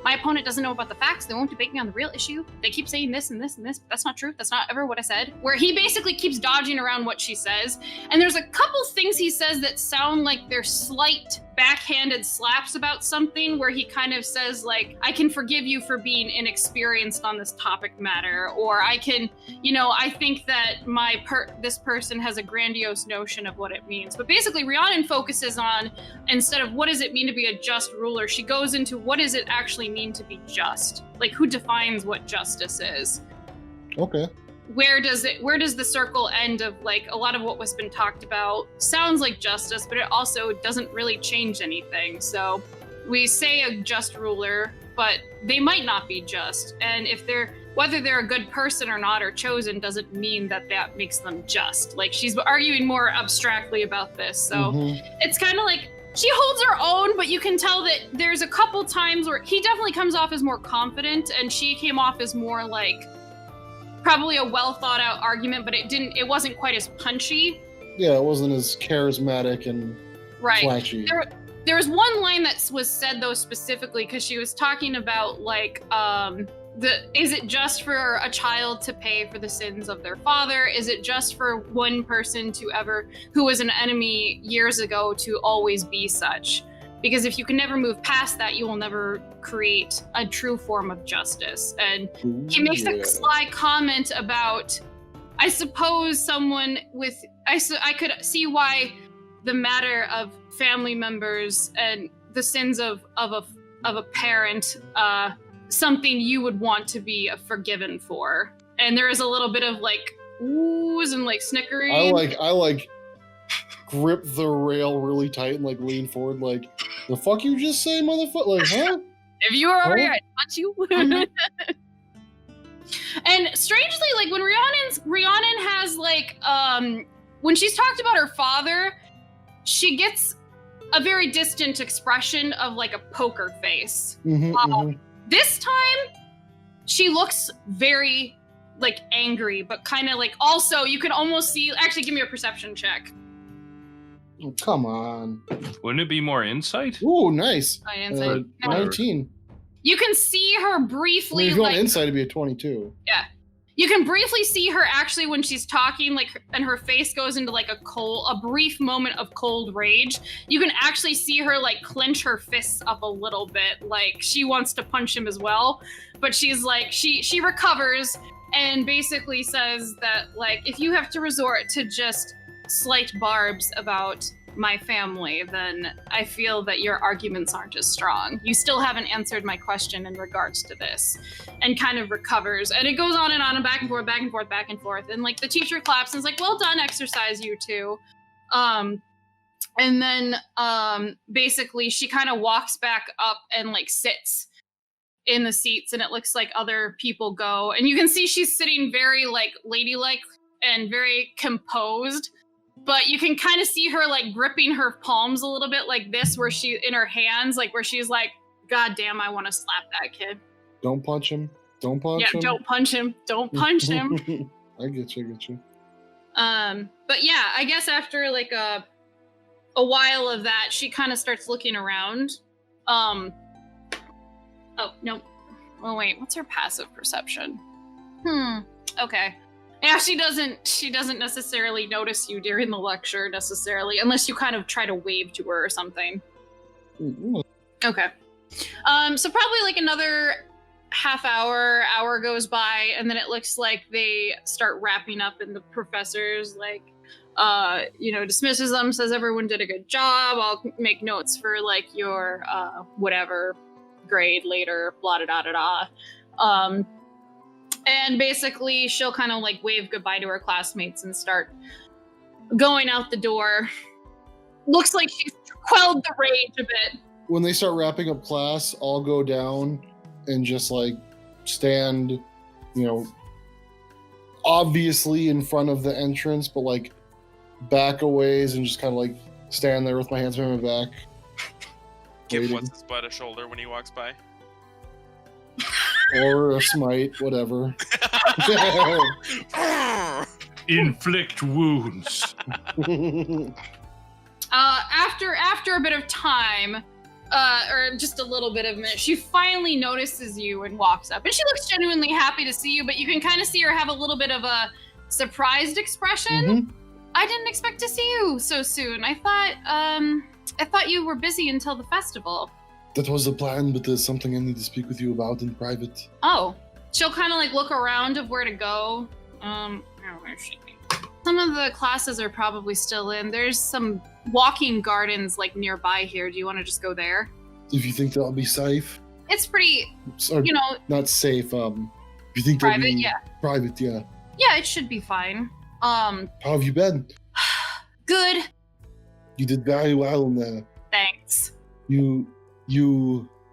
My opponent doesn't know about the facts. They won't debate me on the real issue. They keep saying this and this and this, but that's not true. That's not ever what I said. Where he basically keeps dodging around what she says. And there's a couple things he says that sound like they're slight backhanded slaps about something, where he kind of says like, I can forgive you for being inexperienced on this topic matter, or I can, I think that this person has a grandiose notion of what it means. But basically Rhiannon focuses on, instead of what does it mean to be a just ruler, she goes into what does it actually mean to be just? Like, who defines what justice is? Okay. Where does the circle end of like a lot of what was been talked about sounds like justice, but it also doesn't really change anything. So we say a just ruler, but they might not be just. And whether they're a good person or not or chosen doesn't mean that makes them just. Like, she's arguing more abstractly about this. So it's kind of like she holds her own, but you can tell that there's a couple times where he definitely comes off as more confident and she came off as more like probably a well thought out argument, but it wasn't quite as punchy. Yeah, it wasn't as charismatic and flashy. There was one line that was said though specifically because she was talking about like is it just for a child to pay for the sins of their father? Is it just for one person who was an enemy years ago to always be such? Because if you can never move past that, you will never create a true form of justice. And he makes a sly comment about, I suppose I could see why the matter of family members and the sins of a parent, something you would want to be forgiven for. And there is a little bit of like oohs and like snickering. I like grip the rail really tight and like lean forward like, the fuck you just say, motherfucker? Like, huh? If you were over here, I'd punch you. And strangely, like when Rhiannon has like when she's talked about her father, she gets a very distant expression of like a poker face. This time she looks very like angry, but kind of like also you can almost see, actually give me a perception check. Oh, come on. Wouldn't it be more insight? Ooh, nice. 19. You can see her briefly. If you want insight, it'd be a 22. Yeah. You can briefly see her actually when she's talking, like, and her face goes into like a brief moment of cold rage. You can actually see her like clench her fists up a little bit, like she wants to punch him as well. But she's like, she recovers and basically says that like, if you have to resort to just slight barbs about my family, then I feel that your arguments aren't as strong. You still haven't answered my question in regards to this. And kind of recovers. And it goes on and back and forth, back and forth, back and forth. And like the teacher claps and is like, well done, exercise, you two. And then basically she kind of walks back up and like sits in the seats, and it looks like other people go. And you can see she's sitting very like ladylike and very composed. But you can kind of see her like gripping her palms a little bit like this, where she in her hands, like where she's like, God damn, I want to slap that kid. Don't punch him. Don't punch him. Yeah, don't punch him. Don't punch him. I get you. But yeah, I guess after like a while of that, she kind of starts looking around. Oh, no. Oh, wait, what's her passive perception? Okay. Yeah, she doesn't necessarily notice you during the lecture necessarily, unless you kind of try to wave to her or something. Okay. So probably like another hour goes by, and then it looks like they start wrapping up, and the professor's like, dismisses them, says everyone did a good job. I'll make notes for like your whatever grade later, blah da da da da. And basically, she'll kind of like wave goodbye to her classmates and start going out the door. Looks like she's quelled the rage a bit. When they start wrapping up class, I'll go down and just like stand, obviously in front of the entrance, but like back a ways and just kind of like stand there with my hands behind my back. Give what's his butt a shoulder when he walks by. Or a smite, whatever. Inflict wounds. After a bit of time, or just a little bit of a minute, she finally notices you and walks up. And she looks genuinely happy to see you, but you can kind of see her have a little bit of a surprised expression. Mm-hmm. I didn't expect to see you so soon. I thought you were busy until the festival. That was the plan, but there's something I need to speak with you about in private. Oh. She'll kind of like look around of where to go. Where's she? Some of the classes are probably still in. There's some walking gardens like nearby here. Do you want to just go there? If you think that'll be safe. It's pretty, Or you know, not safe. If you think that'll private, be yeah. private, yeah. Yeah, it should be fine. How have you been? Good. You did very well in there. Thanks. You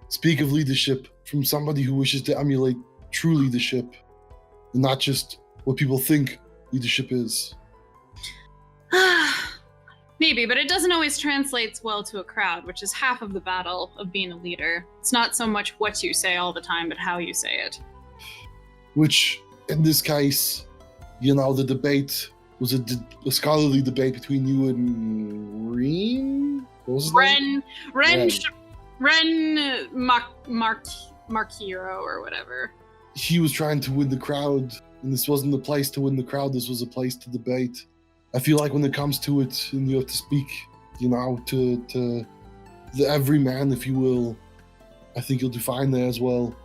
speak of leadership from somebody who wishes to emulate true leadership, and not just what people think leadership is. Maybe, but it doesn't always translate well to a crowd, which is half of the battle of being a leader. It's not so much what you say all the time, but how you say it. Which, in this case, you know, the debate was a scholarly debate between you and Reen? What was his name? Ren Markiro or whatever. He was trying to win the crowd, and this wasn't the place to win the crowd, this was a place to debate. I feel like when it comes to it, and you have to speak, you know, to the everyman, if you will, I think you'll do fine there as well.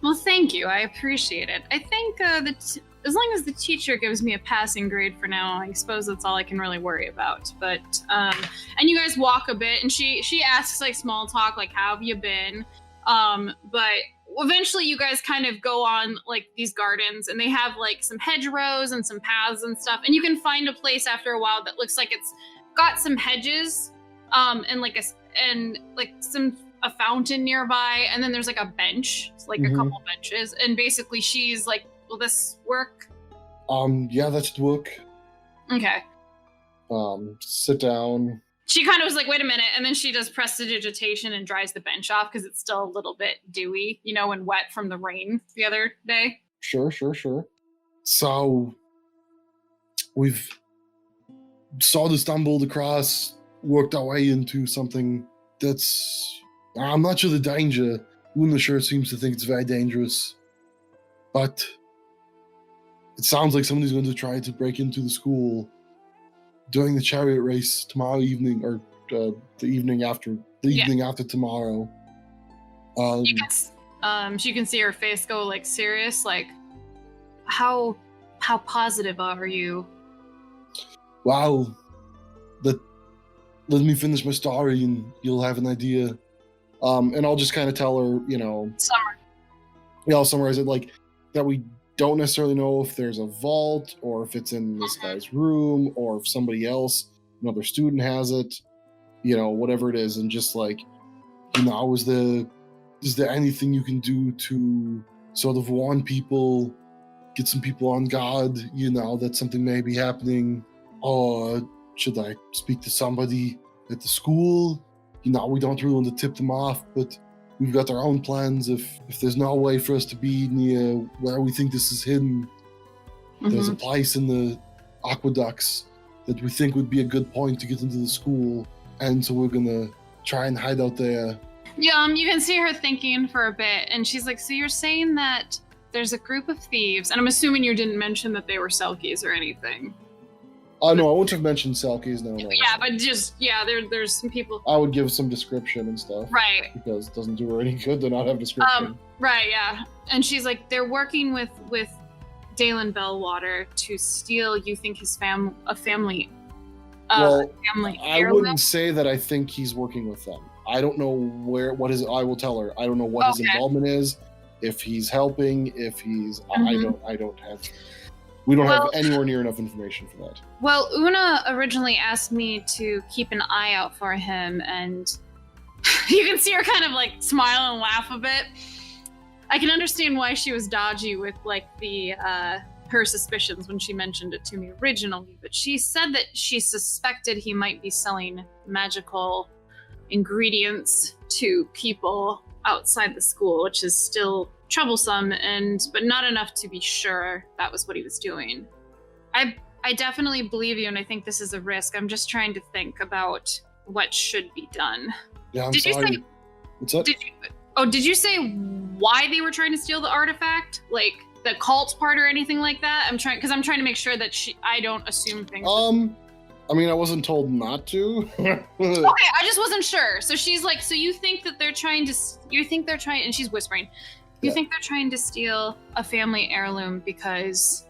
Well, thank you. I appreciate it. I think as long as the teacher gives me a passing grade for now, I suppose that's all I can really worry about. But and you guys walk a bit, and she asks like small talk, like how have you been? But eventually you guys kind of go on like these gardens, and they have like some hedgerows and some paths and stuff, and you can find a place after a while that looks like it's got some hedges and like a fountain nearby, and then there's like a bench, like a couple benches, and basically she's like, will this work? Yeah, that should work. Okay. Sit down. She kind of was like, wait a minute, and then she does prestidigitation and dries the bench off because it's still a little bit dewy, you know, and wet from the rain the other day. Sure. So, we've sort of stumbled across, worked our way into something that's, I'm not sure the danger. Una sure seems to think it's very dangerous. But it sounds like somebody's going to try to break into the school during the chariot race tomorrow evening, or the evening after tomorrow. You can see her face go like serious, like how positive are you? Wow. Let me finish my story and you'll have an idea. And I'll just kind of tell her, you know, I'll summarize it like that we don't necessarily know if there's a vault or if it's in this guy's room or if somebody else, another student has it, you know, whatever it is. And just like, you know, is there anything you can do to sort of warn people, get some people on guard, you know, that something may be happening? Or should I speak to somebody at the school? You know, we don't really want to tip them off, but we've got our own plans. If there's no way for us to be near where we think this is hidden, there's a place in the aqueducts that we think would be a good point to get into the school, and so we're gonna try and hide out there. Yeah, you can see her thinking for a bit, and she's like, so you're saying that there's a group of thieves, and I'm assuming you didn't mention that they were Selkies or anything. Oh, no, I wouldn't have mentioned Selkies, no. Yeah, but just, there's some people. I would give some description and stuff. Right. Because it doesn't do her any good to not have description. Right, yeah. And she's like, they're working with Dalen Bellwater to steal, you think, his family family I wouldn't say that I think he's working with them. I don't know I will tell her. I don't know what his involvement is, if he's helping, if he's, we don't have anywhere near enough information for that. Well, Una originally asked me to keep an eye out for him, and you can see her kind of like smile and laugh a bit. I can understand why she was dodgy with like her suspicions when she mentioned it to me originally, but she said that she suspected he might be selling magical ingredients to people outside the school, which is still troublesome, but not enough to be sure that was what he was doing. I definitely believe you, and I think this is a risk. I'm just trying to think about what should be done. Yeah, I'm sorry. What's that? Did you say why they were trying to steal the artifact? Like the cult part or anything like that? I'm trying to make sure that I don't assume things. I mean, I wasn't told not to. Okay, I just wasn't sure. So she's like, so you think that they're trying to, and she's whispering, you think they're trying to steal a family heirloom because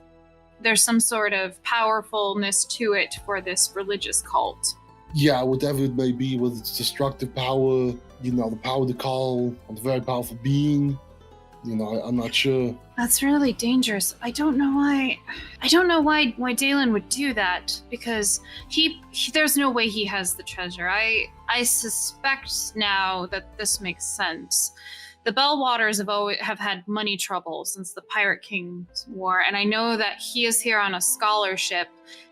there's some sort of powerfulness to it for this religious cult. Yeah, whatever it may be, with its destructive power, the power to call on a very powerful being. I'm not sure. That's really dangerous. I don't know why Dalen would do that, because he there's no way he has the treasure. I suspect now that this makes sense. The Bellwaters have had money trouble since the Pirate King's War, and I know that he is here on a scholarship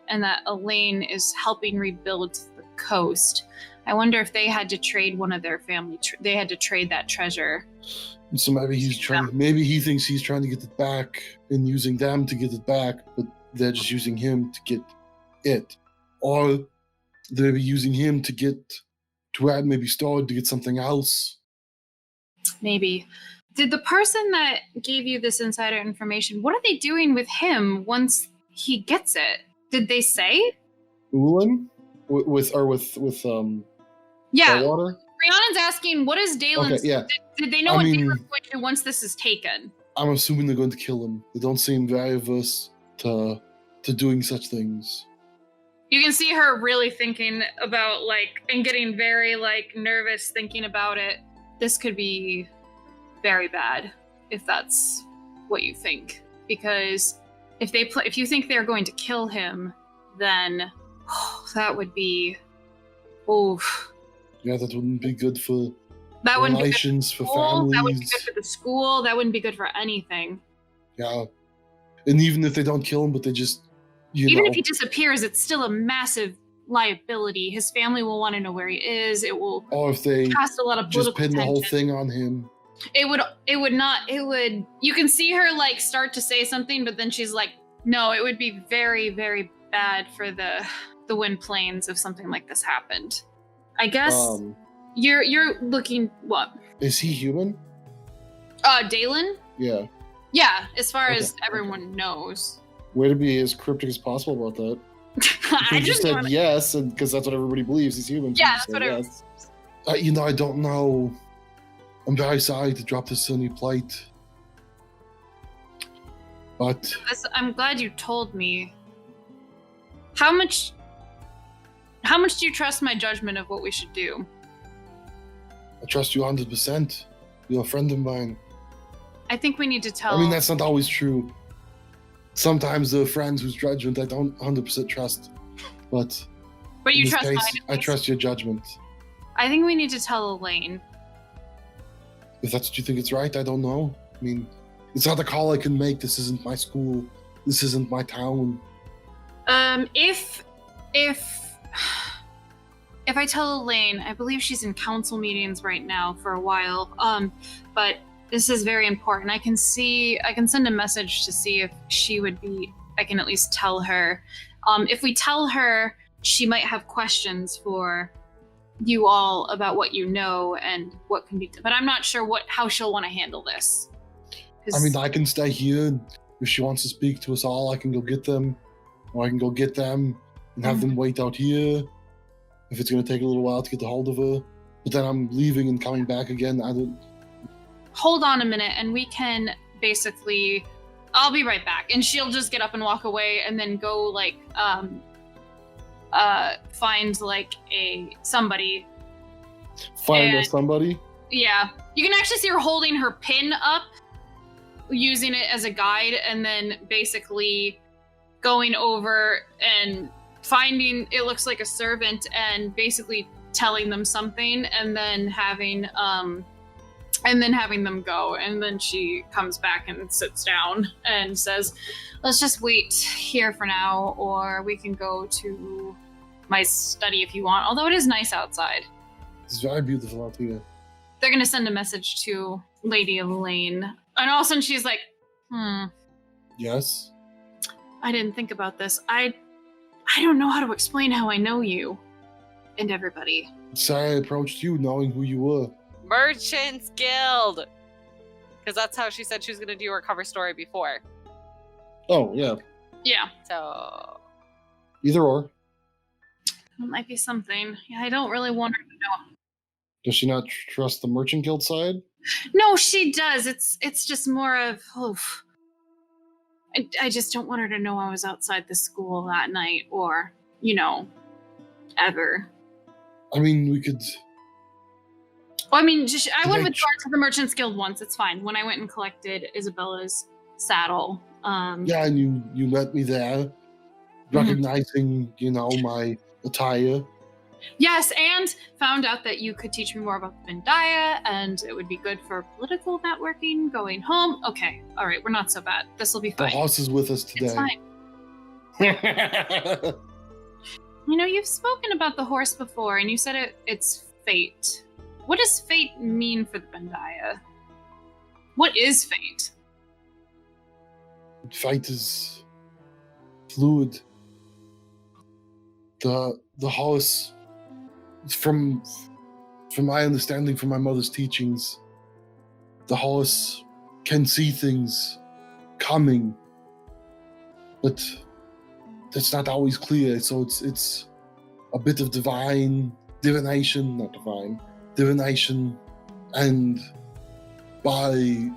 and that Elaine is helping rebuild the coast. I wonder if they had to trade one of their family, they had to trade that treasure. So maybe maybe he thinks he's trying to get it back and using them to get it back, but they're just using him to get it. Or they're using him to add maybe stored to get something else. Maybe. Did the person that gave you this insider information, what are they doing with him once he gets it? Did they say? Ulan? With Yeah. Water? Rhiannon's asking, what is Dalen's? Okay, yeah. Did they know what they were going to do once this is taken? I'm assuming they're going to kill him. They don't seem very averse to doing such things. You can see her really thinking about, and getting very, nervous thinking about it. This could be very bad if that's what you think. Because if you think they're going to kill him, then that would be... Oof. Yeah, that wouldn't be good for relations, for families. That wouldn't be good for the school. That wouldn't be good for anything. Yeah. And even if they don't kill him, but they just, Even if he disappears, it's still a massive liability. His family will want to know where he is. It will if they cast a lot of political just pin the whole thing on him. It would, you can see her, start to say something, but then she's like, no, it would be very, very bad for the Wind Plains if something like this happened. I guess you're looking what? Is he human? Dalen? Yeah. Yeah, as far as everyone knows. Way to be as cryptic as possible about that. I just said yes, and because that's what everybody believes, he's human. Yeah, that's what yes. I don't know. I'm very sorry to drop this on your plate. But I'm glad you told me. How much do you trust my judgment of what we should do? I trust you 100%. You're a friend of mine. I think we need to tell... I mean, that's not always true. Sometimes there are friends whose judgment I don't 100% trust. But you trust case, mine. I trust your judgment. I think we need to tell Elaine. If that's what you think is right, I don't know. I mean, it's not a call I can make. This isn't my school. This isn't my town. If I tell Elaine, I believe she's in council meetings right now for a while. But this is very important. I can send a message to see if she would be, I can at least tell her. If we tell her, she might have questions for you all about what you know and what can be done. But I'm not sure how she'll want to handle this. I mean, I can stay here. If she wants to speak to us all, I can go get them. Or I can go get them and have them wait out here. If it's going to take a little while to get a hold of her. But then I'm leaving and coming back again. Hold on a minute, and we can basically... I'll be right back. And she'll just get up and walk away and then go, find, somebody. Find somebody? Yeah. You can actually see her holding her pin up, using it as a guide, and then basically going over and finding, it looks like a servant, and basically telling them something, and then having them go. And then she comes back and sits down and says, let's just wait here for now, or we can go to my study if you want, although it is nice outside. It's very beautiful out here. They're going to send a message to Lady Elaine. And all of a sudden she's like, Yes? I didn't think about this. I don't know how to explain how I know you and everybody. Sorry I approached you knowing who you were. Merchants Guild. Because that's how she said she was going to do her cover story before. Oh, yeah. Yeah, So, Either or. it might be something. Yeah, I don't really want her to know. Does she not trust the Merchant Guild side? No, she does. It's just more of, oof. I just don't want her to know I was outside the school that night, or, ever. I mean, we could... Well, I mean, I went Did I with George to the Merchants Guild once. It's fine. When I went and collected Isabella's saddle. Yeah, and you met me there, recognizing, my attire. Yes, and found out that you could teach me more about the Vendaya, and it would be good for political networking going home. Okay, all right, we're not so bad. This will be The fine. horse is with us today. It's fine. You've spoken about the horse before, and you said it's fate. What does fate mean for the Vendaya? What is fate? Fate is fluid. The horse, from my understanding, from my mother's teachings, the horse can see things coming, but that's not always clear. So it's a bit of divination, and by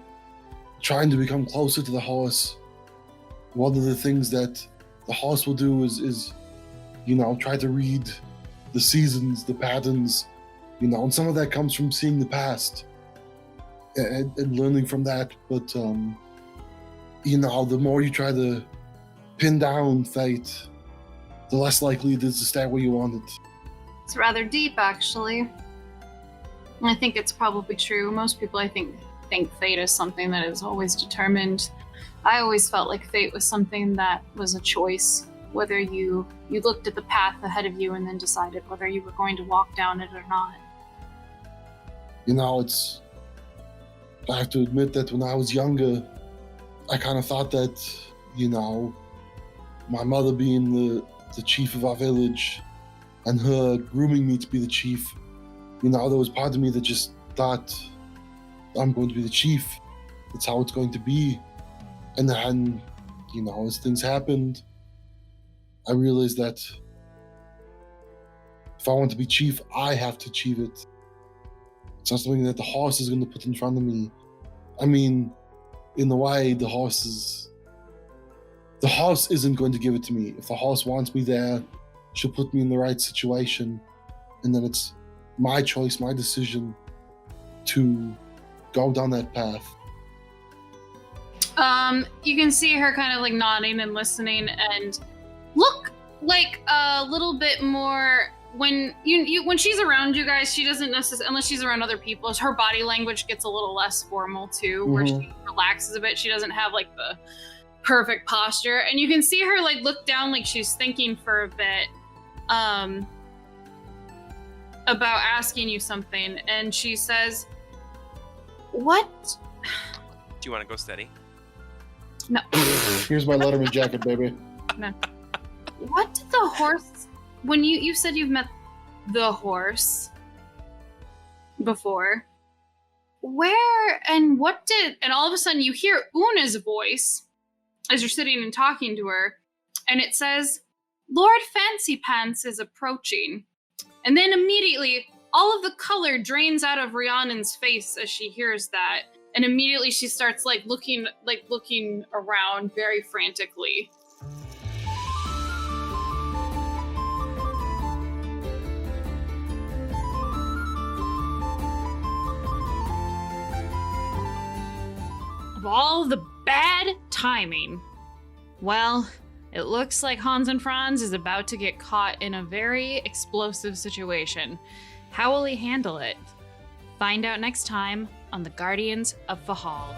trying to become closer to the horse, one of the things that the horse will do is try to read the seasons, the patterns, and some of that comes from seeing the past and learning from that. But, the more you try to pin down fate, the less likely it is to stay where you want it. It's rather deep, actually. I think it's probably true. Most people, I think fate is something that is always determined. I always felt like fate was something that was a choice, whether you looked at the path ahead of you and then decided whether you were going to walk down it or not. I have to admit that when I was younger, I kind of thought that, my mother being the chief of our village and her grooming me to be the chief, there was part of me that just thought, I'm going to be the chief. That's how it's going to be. And then, as things happened, I realized that if I want to be chief, I have to achieve it. It's not something that the horse is going to put in front of me. I mean, in a way, the horse isn't going to give it to me. If the horse wants me there, she'll put me in the right situation. And then it's my choice, my decision to go down that path. You can see her kind of like nodding and listening and look like a little bit more when when she's around you guys, she doesn't necessarily, unless she's around other people, her body language gets a little less formal too, where she relaxes a bit. She doesn't have like the perfect posture, and you can see her like look down like she's thinking for a bit about asking you something, and she says, "What? Do you want to go steady?" No. Here's my Letterman jacket, baby. No. What did the horse... When you said you've met the horse before, where and what did... And all of a sudden you hear Una's voice as you're sitting and talking to her, and it says, "Lord Fancy Pants is approaching." And then immediately, all of the color drains out of Rhiannon's face as she hears that. And immediately she starts looking around very frantically. Of all the bad timing, well, it looks like Hans and Franz is about to get caught in a very explosive situation. How will he handle it? Find out next time on the Guardians of Fehal.